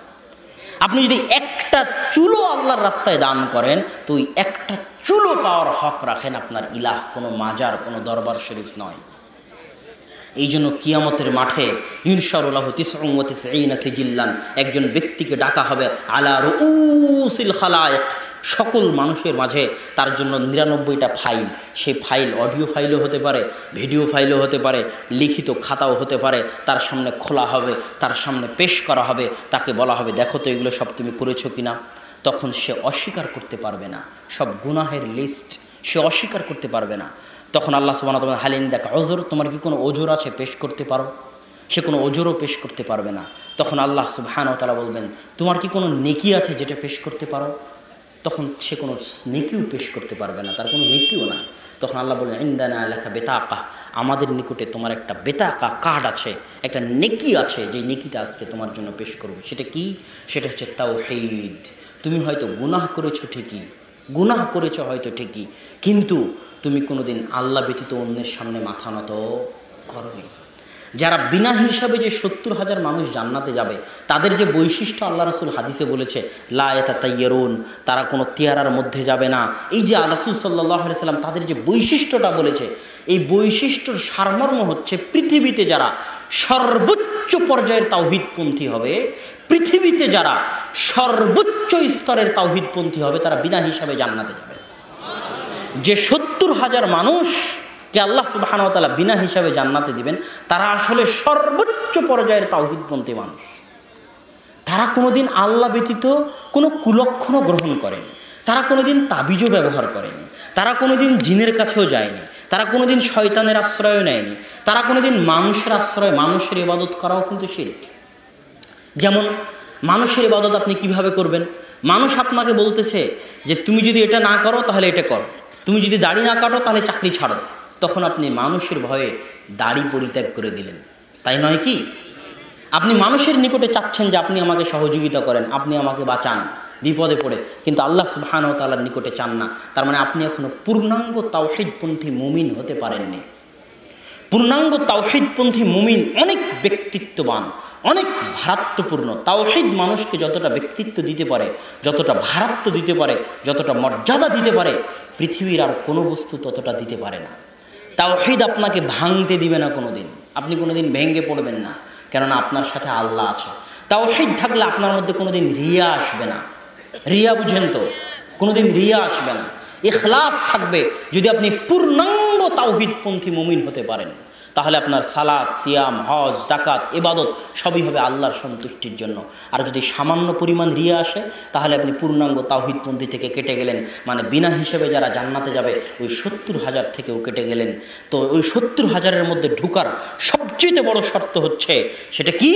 আপনি যদি একটা চুলো আল্লাহর রাস্তায় দান করেন তো ওই একটা চুলো পাওয়ার হক রাখেন আপনার ইলাহ, কোনো মাজার, কোনো দরবার শরীফ নয়। এই জন্য কিয়ামতের মাঠে ইনশাআল্লাহু তিসউন ওয়া তিসঈনা সিজিল্লান একজন ব্যক্তিকে ডাকা হবে আলা রুউসিল খালায়েক, সকল মানুষের মাঝে তার জন্য ৯৯টা ফাইল। সে ফাইল অডিও ফাইলও হতে পারে, ভিডিও ফাইলও হতে পারে, লিখিত খাতাও হতে পারে। তার সামনে খোলা হবে, তার সামনে পেশ করা হবে, তাকে বলা হবে দেখো তো এগুলো সব তুমি করেছো কিনা। তখন সে অস্বীকার করতে পারবে না, সব গুনাহের লিস্ট সে অস্বীকার করতে পারবে না। তখন আল্লাহ সুবহানাহু ওয়া তাআলা হালিন দেখা ওজর, তোমার কি কোনো ওজর আছে পেশ করতে পারো? সে কোনো ওজরও পেশ করতে পারবে না। তখন আল্লাহ সুবহানাহু ওয়া তাআলা বলবেন তোমার কি কোনো নেকি আছে যেটা পেশ করতে পারো? তখন সে কোনো নেকিও পেশ করতে পারবে না, তার কোনো নেকিও না। তখন আল্লাহ বললেন ইনদানা লাকা বেতাকা, আমাদের নিকটে তোমার একটা বেতাকা কার্ড আছে, একটা নেকি আছে, যে নেকিটা আজকে তোমার জন্য পেশ করবে। সেটা কি? সেটা হচ্ছে তাওহীদ। তুমি হয়তো গুনাহ করেছো ঠিকই, গুনাহ করেছো হয়তো ঠিকই, কিন্তু তুমি কোনোদিন আল্লাহ ব্যতীত অন্যের সামনে মাথা নত করোনি। যারা বিনা হিসাবে যে ৭০,০০০ মানুষ জান্নাতে যাবে, তাদের যে বৈশিষ্ট্য আল্লাহ রাসূল হাদিসে বলেছে লা ইয়াতাতায়্যারুন, তারা কোনো তিয়ারার মধ্যে যাবে না। এই যে রাসূল সাল্লাল্লাহু আলাইহি সাল্লাম তাদের যে বৈশিষ্ট্যটা বলেছে, এই বৈশিষ্ট্যর সারমর্ম হচ্ছে পৃথিবীতে যারা সর্বোচ্চ পর্যায়ের তাওহীদপন্থী হবে, পৃথিবীতে যারা সর্বোচ্চ স্তরের তাওহীদপন্থী হবে, তারা বিনা হিসাবে জান্নাতে যাবে। যে ৭০,০০০ মানুষকে আল্লাহ সুবহানাহু ওয়া তাআলা বিনা হিসাবে জান্নাতে দিবেন, তারা আসলে সর্বোচ্চ পর্যায়ের তাওহীদপন্থী মানুষ। তারা কোনোদিন আল্লাহ ব্যতীত কোনো কুলক্ষণও গ্রহণ করেনি, তারা কোনোদিন তাবিজও ব্যবহার করেনি, তারা কোনোদিন জিনের কাছেও যায়নি, তারা কোনোদিন শয়তানের আশ্রয়ও নেয়নি, তারা কোনোদিন মানুষের আশ্রয়, মানুষের ইবাদত করাও কিন্তু শিরক। যেমন মানুষের ইবাদত আপনি কিভাবে করবেন? মানুষ আপনাকে বলতেছে যে তুমি যদি এটা না করো তাহলে এটা করো, তুমি যদি দাড়ি না কাটো তাহলে চাকরি ছাড়ো। তখন আপনি মানুষের ভয়ে দাড়ি পরিত্যাগ করে দিলেন, তাই নয় কি? আপনি মানুষের নিকটে চাচ্ছেন যে আপনি আমাকে সহযোগিতা করেন, আপনি আমাকে বাঁচান বিপদে পড়ে, কিন্তু আল্লাহ সুবহানাহু ওয়া তাআলার নিকটে চান না। তার মানে আপনি এখনো পূর্ণাঙ্গ তাওহীদপন্থী মুমিন হতে পারেননি। পূর্ণাঙ্গ তাওহীদপন্থী মুমিন অনেক ব্যক্তিত্ববান, অনেক ভারাত্বপূর্ণ। তাওহীদ মানুষকে যতটা ব্যক্তিত্ব দিতে পারে, যতটা ভারাত্ব দিতে পারে, যতটা মর্যাদা দিতে পারে, পৃথিবীর আর কোনো বস্তু ততটা দিতে পারে না। তাওহীদ আপনাকে ভাঙতে দিবে না কোনোদিন, আপনি কোনোদিন ভেঙে পড়বেন না, কেননা আপনার সাথে আল্লাহ আছে। তাওহীদ থাকলে আপনার মধ্যে কোনোদিন রিয়া আসবে না। রিয়া বুঝেন তো? কোনোদিন রিয়া আসবে না। ইখলাস থাকবে। যদি আপনি পূর্ণাঙ্গ তাওহীদপন্থী মুমিন হতে পারেন, তাহলে আপনার সালাত, সিয়াম, হজ, যাকাত, ইবাদত সবই হবে আল্লাহর সন্তুষ্টির জন্য। আর যদি সামান্য পরিমাণ রিয়া আসে, তাহলে আপনি পূর্ণাঙ্গ তাওহীদপন্থী থেকে কেটে গেলেন, মানে বিনা হিসেবে যারা জান্নাতে যাবে ওই ৭০,০০০ থেকেও কেটে গেলেন। তো ওই ৭০,০০০-এর মধ্যে ঢোকার সবচেয়ে বড় শর্ত হচ্ছে, সেটা কি?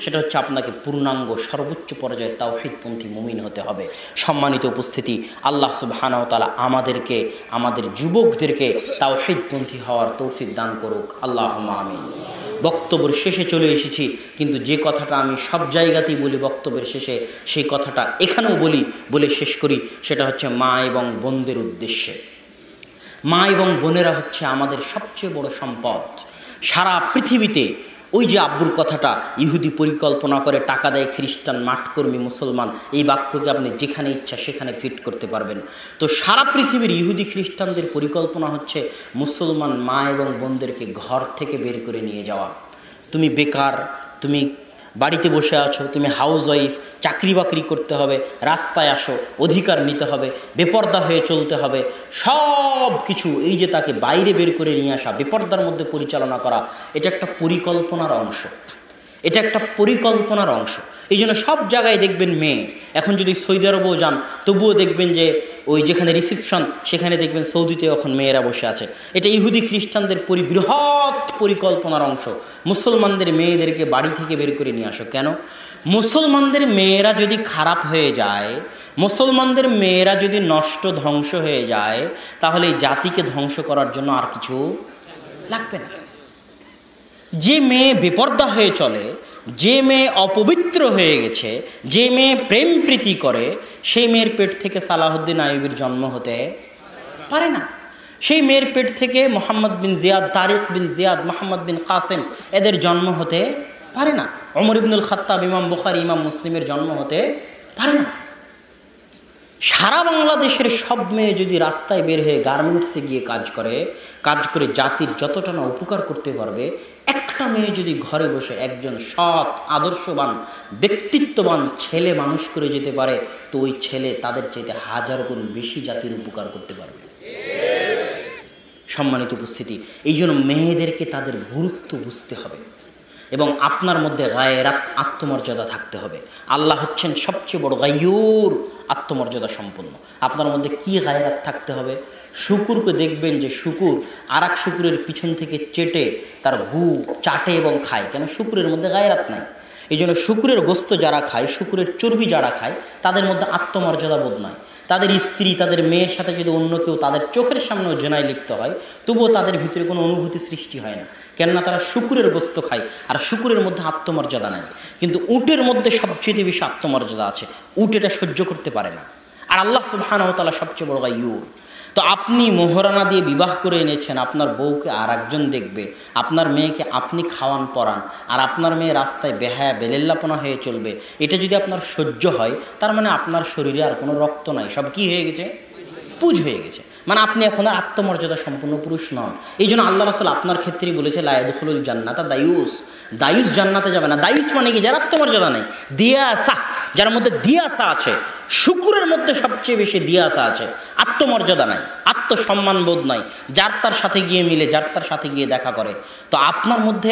সেটা হচ্ছে আপনাকে পূর্ণাঙ্গ সর্বোচ্চ পর্যায়ে তাওহীদপন্থী মুমিন হতে হবে। সম্মানিত উপস্থিতি, আল্লাহ সুবহানাহু ওয়া তাআলা আমাদেরকে, আমাদের যুবকদেরকে তাওহীদপন্থী হওয়ার তৌফিক দান করুক। আল্লাহুম্মা আমিন। বক্তব্যের শেষে চলে এসেছি, কিন্তু যে কথাটা আমি সব জায়গাতেই বলি বক্তব্যের শেষে, সেই কথাটা এখানেও বলে শেষ করি। সেটা হচ্ছে মা এবং বোনদের উদ্দেশ্যে। মা এবং বোনেরা হচ্ছে আমাদের সবচেয়ে বড় সম্পদ। সারা পৃথিবীতে ওই যে আব্বুর কথাটা, ইহুদি পরিকল্পনা করে টাকা দেয় খ্রিস্টান, মাঠকর্মী মুসলমান, এই বাক্যকে আপনি যেখানে ইচ্ছা সেখানে ফিট করতে পারবেন। তো সারা পৃথিবীর ইহুদি খ্রিস্টানদের পরিকল্পনা হচ্ছে মুসলমান মা এবং বোনদেরকে ঘর থেকে বের করে নিয়ে যাওয়া। তুমি বেকার, তুমি বাড়িতে বসে আছো, তুমি হাউস ওয়াইফ, চাকরি বাকরি করতে হবে, রাস্তায় আসো, অধিকার নিতে হবে, বেপর্দা হয়ে চলতে হবে, সব কিছু। এই যে তাকে বাইরে বের করে নিয়ে আসা, বেপর্দার মধ্যে পরিচালনা করা, এটা একটা পরিকল্পনার অংশ, এটা একটা পরিকল্পনার অংশ। এই জন্য সব জায়গায় দেখবেন মেয়ে। এখন যদি সৌদি আরবেও যান, তবুও দেখবেন যে ওই যেখানে রিসেপশন, সেখানে দেখবেন সৌদিতে এখন মেয়েরা বসে আছে। এটা ইহুদি খ্রিস্টানদের বৃহৎ পরিকল্পনার অংশ। মুসলমানদের মেয়েদেরকে বাড়ি থেকে বের করে নিয়ে আসো। কেন? মুসলমানদের মেয়েরা যদি খারাপ হয়ে যায়, মুসলমানদের মেয়েরা যদি নষ্ট, ধ্বংস হয়ে যায়, তাহলে এই জাতিকে ধ্বংস করার জন্য আর কিছু লাগবে না। যে মেয়ে বেপর্দা হয়ে চলে, যে মেয়ে অপবিত্র হয়ে গেছে, যে মেয়ে প্রেম প্রীতি করে, সেই মেয়ের পেট থেকে সালাহুদ্দিন আইয়ুবীর জন্ম হতে পারে না। সেই মেয়ের পেট থেকে মোহাম্মদ বিন জিয়াদ, তারিক বিন জিয়াদ, মোহাম্মদ বিন কাসেম এদের জন্ম হতে পারে না। ওমর ইবনুল খাত্তাব, ইমাম বুখারী, ইমাম মুসলিমের জন্ম হতে পারে না। সারা বাংলাদেশের সব মেয়ে যদি রাস্তায় বের হয়ে গার্মেন্টসে গিয়ে কাজ করে জাতির যতটা না উপকার করতে পারবে, একটা মেয়ে যদি ঘরে বসে একজন সৎ আদর্শবান ব্যক্তিত্ববান ছেলে মানুষ করে যেতে পারে, তো ওই ছেলে তাদের চাইতে 1000 গুণ বেশি জাতির উপকার করতে পারবে। সম্মানিত উপস্থিতি, এই জন্য মেয়েদেরকে তাদের গুরুত্ব বুঝতে হবে এবং আপনার মধ্যে গায়রাত আত্মমর্যাদা থাকতে হবে। আল্লাহ হচ্ছেন সবচেয়ে বড় গায়ুর, আত্মমর্যাদা সম্পন্ন। আপনার মধ্যে কি গায়রাত থাকতে হবে? শুকুরকে দেখবেন যে শুকুর আর এক শুকুরের পিছন থেকে চেটে তার গু চাটে এবং খায়, কেন? শুকুরের মধ্যে গায়রাত নাই। এই জন্য শুকুরের গোস্ত যারা খায়, শুকুরের চর্বি যারা খায়, তাদের মধ্যে আত্মমর্যাদা বোধ নয়। তাদের স্ত্রী, তাদের মেয়ের সাথে যদি অন্য কেউ তাদের চোখের সামনেও জেনায় লিপ্ত হয়, তবুও তাদের ভিতরে কোনো অনুভূতি সৃষ্টি হয় না, কেননা তারা শুকুরের গোস্ত খায় আর শুকুরের মধ্যে আত্মমর্যাদা নেই। কিন্তু উটের মধ্যে সবচেয়ে বেশি আত্মমর্যাদা আছে, উট এটা সহ্য করতে পারে না। আর আল্লাহ সুবহানাহু ওয়া তাআলা সবচেয়ে বড় গায়্যুর। তো আপনি মোহরানা দিয়ে বিবাহ করে এনেছেন, আপনার বউকে আর একজন দেখবে, আপনার মেয়েকে আপনি খাওয়ান পরান, আর আপনার মেয়ে রাস্তায় বেহায়া বেলেল্লাপনা হয়ে চলবে, এটা যদি আপনার সহ্য হয়, তার মানে আপনার শরীরে আর কোনো রক্ত নাই, সব কি হয়ে গেছে? পুজ হয়ে গেছে। মানে আপনি এখন আর আত্মমর্যাদা সম্পন্ন পুরুষ নন। এই জন্য আল্লাহ রাসূল আপনার ক্ষেত্রেই বলেছে, লা ইয়াদখুলুল জান্নাতা দায়ুস। দায়ুস জান্নাতে যাবে না। দায়ুস মানে কি? যার আত্মমর্যাদা নেই, দিয়াসা, যার মধ্যে দিয়াসা আছে। শুকুরের মধ্যে সবচেয়ে বেশি দিয়াসা আছে, আত্মমর্যাদা নাই, আত্মসম্মান বোধ নাই, যার তার সাথে গিয়ে মিলে, যার তার সাথে গিয়ে দেখা করে। তো আপনার মধ্যে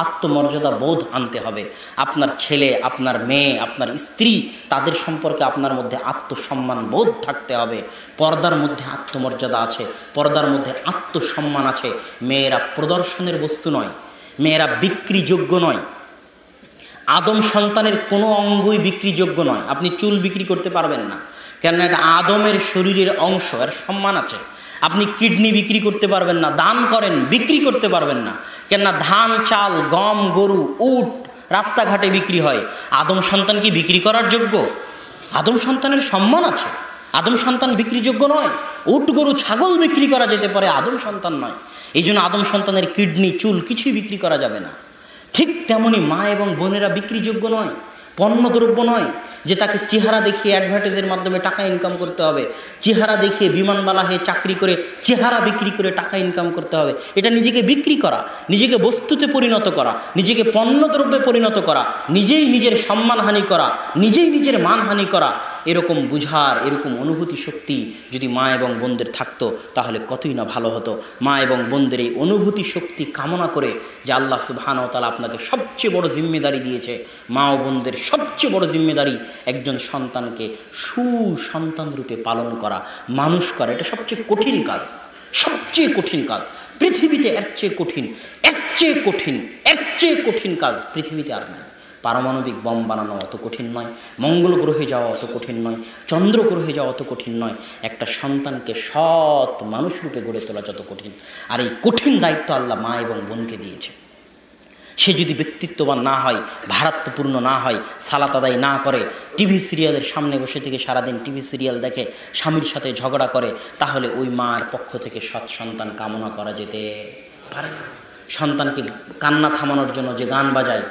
আত্মমর্যাদা বোধ আনতে হবে। আপনার ছেলে, আপনার মেয়ে, আপনার স্ত্রী, তাদের সম্পর্কে আপনার মধ্যে আত্মসম্মান বোধ থাকতে হবে। পর্দার মধ্যে আত্মমর্যাদা আছে, পর্দার মধ্যে আত্মসম্মান আছে। মেয়েরা প্রদর্শনের বস্তু নয়, মেয়েরা বিক্রিযোগ্য নয়। আদম সন্তানের কোনো অঙ্গই বিক্রিযোগ্য নয়। আপনি চুল বিক্রি করতে পারবেন না, কেননা এটা আদমের শরীরের অংশ, এর সম্মান আছে। আপনি কিডনি বিক্রি করতে পারবেন না, দান করেন, বিক্রি করতে পারবেন না, কেননা ধান, চাল, গম, গরু, উট রাস্তাঘাটে বিক্রি হয়। আদম সন্তান কি বিক্রি করার যোগ্য? আদম সন্তানের সম্মান আছে, আদম সন্তান বিক্রিযোগ্য নয়। উট, গরু, ছাগল বিক্রি করা যেতে পারে, আদম সন্তান নয়। এই জন্য আদম সন্তানের কিডনি, চুল কিছুই বিক্রি করা যাবে না। ঠিক তেমনি মা এবং বোনেরা বিক্রিযোগ্য নয়, পণ্যদ্রব্য নয় যে তাকে চেহারা দেখিয়ে অ্যাডভার্টাইজের মাধ্যমে টাকা ইনকাম করতে হবে, চেহারা দেখিয়ে বিমানবালা হয়ে চাকরি করে চেহারা বিক্রি করে টাকা ইনকাম করতে হবে। এটা নিজেকে বিক্রি করা, নিজেকে বস্তুতে পরিণত করা, নিজেকে পণ্যদ্রব্যে পরিণত করা, নিজেই নিজের সম্মানহানি করা, নিজেই নিজের মানহানি করা। এরকম বুঝার, এরকম অনুভূতি শক্তি যদি মা এবং বোনদের থাকতো, তাহলে কতই না ভালো হতো। মা এবং বোনদের এই অনুভূতি শক্তি কামনা করে যে আল্লাহ সুবহানাহু ওয়া তাআলা আপনাকে সবচেয়ে বড় জিম্মেদারি দিয়েছে, মা ও বোনদের সবচেয়ে বড় জিম্মেদারি একজন সন্তানকে সুসন্তান রূপে পালন করা, মানুষ করা। এটা সবচেয়ে কঠিন কাজ, সবচেয়ে কঠিন কাজ পৃথিবীতে। এর চেয়ে কঠিন, এর চেয়ে কঠিন, এর চেয়ে কঠিন কাজ পৃথিবীতে আর নাই। পারমাণবিক বম বানানো অত কঠিন নয়, মঙ্গল গ্রহে যাওয়া অত কঠিন নয়, চন্দ্র গ্রহে যাওয়া অত কঠিন নয়, একটা সন্তানকে সৎ মানুষ রূপে গড়ে তোলা যত কঠিন। আর এই কঠিন দায়িত্ব আল্লাহ মা এবং বোনকে দিয়েছে। সে যদি ব্যক্তিত্ববান না হয়, ভারাত্বপূর্ণ না হয়, সালাত আদায় না করে, টিভি সিরিয়ালের সামনে বসে থেকে সারাদিন টিভি সিরিয়াল দেখে, স্বামীর সাথে ঝগড়া করে, তাহলে ওই মার পক্ষ থেকে সৎ সন্তান কামনা করা যেতে পারে না। সন্তানকে কান্না থামানোর জন্য যে গান বাজায়,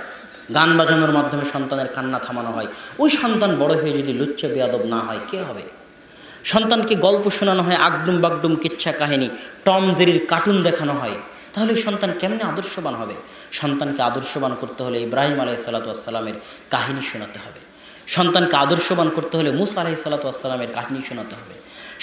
গান বাজানোর মাধ্যমে সন্তানের কান্না থামানো হয়, ওই সন্তান বড় হয়ে যদি লুচ্চা বেয়াদব না হয়, কে হবে? সন্তানকে গল্প শোনানো হয়, আগডুম বাগডুম কিচ্ছা কাহিনী, টম জেরির কার্টুন দেখানো হয়, তাহলে ওই সন্তান কেমনে আদর্শবান হবে? সন্তানকে আদর্শবান করতে হলে ইব্রাহিম আলাইহিসসালাতু ওয়াসসালামের কাহিনী শোনাতে হবে। সন্তানকে আদর্শবান করতে হলে মুসা আলাইহিসসালাতু ওয়াসসালামের কাহিনী শোনাতে হবে।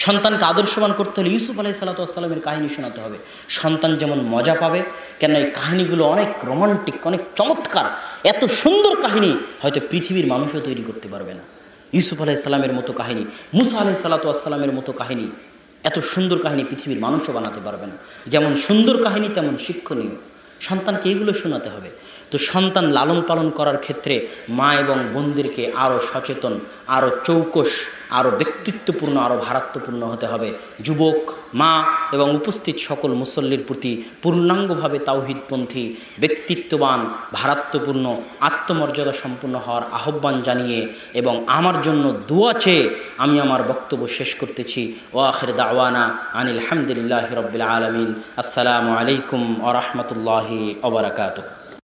সন্তানকে আদর্শবান করতে হলে ইউসুফ আলাইহিসসালাতু ওয়াসসালামের কাহিনী শোনাতে হবে। সন্তান যেমন মজা পাবে, কেন এই কাহিনীগুলো অনেক রোমান্টিক, অনেক চমৎকার, এত সুন্দর কাহিনী হয়তো পৃথিবীর মানুষও তৈরি করতে পারবে না। ইউসুফ আলাইহিসসালামের মতো কাহিনী, মুসা আলাইহিসসালাতু ওয়াসসালামের মতো কাহিনী, এত সুন্দর কাহিনী পৃথিবীর মানুষও বানাতে পারবে না। যেমন সুন্দর কাহিনী তেমন শিক্ষণীয়, সন্তানকে এগুলো শোনাতে হবে। তো সন্তান লালন পালন করার ক্ষেত্রে মা এবং বোনদেরকে আরও সচেতন, আরও চৌকস, আরও ব্যক্তিত্বপূর্ণ, আরও ভারাত্বপূর্ণ হতে হবে। যুবক, মা এবং উপস্থিত সকল মুসল্লির প্রতি পূর্ণাঙ্গভাবে তাওহীদপন্থী, ব্যক্তিত্ববান, ভারাত্বপূর্ণ, আত্মমর্যাদা সম্পন্ন হওয়ার আহ্বান জানিয়ে এবং আমার জন্য দোয়া চেয়ে আমি আমার বক্তব্য শেষ করতেছি। ওয়া আখির দাওয়ানা আনিল হামদুলিল্লাহি রাব্বিল আলামিন। আসসালামু আলাইকুম ওয়া রাহমাতুল্লাহি ওয়া বারাকাতুহু।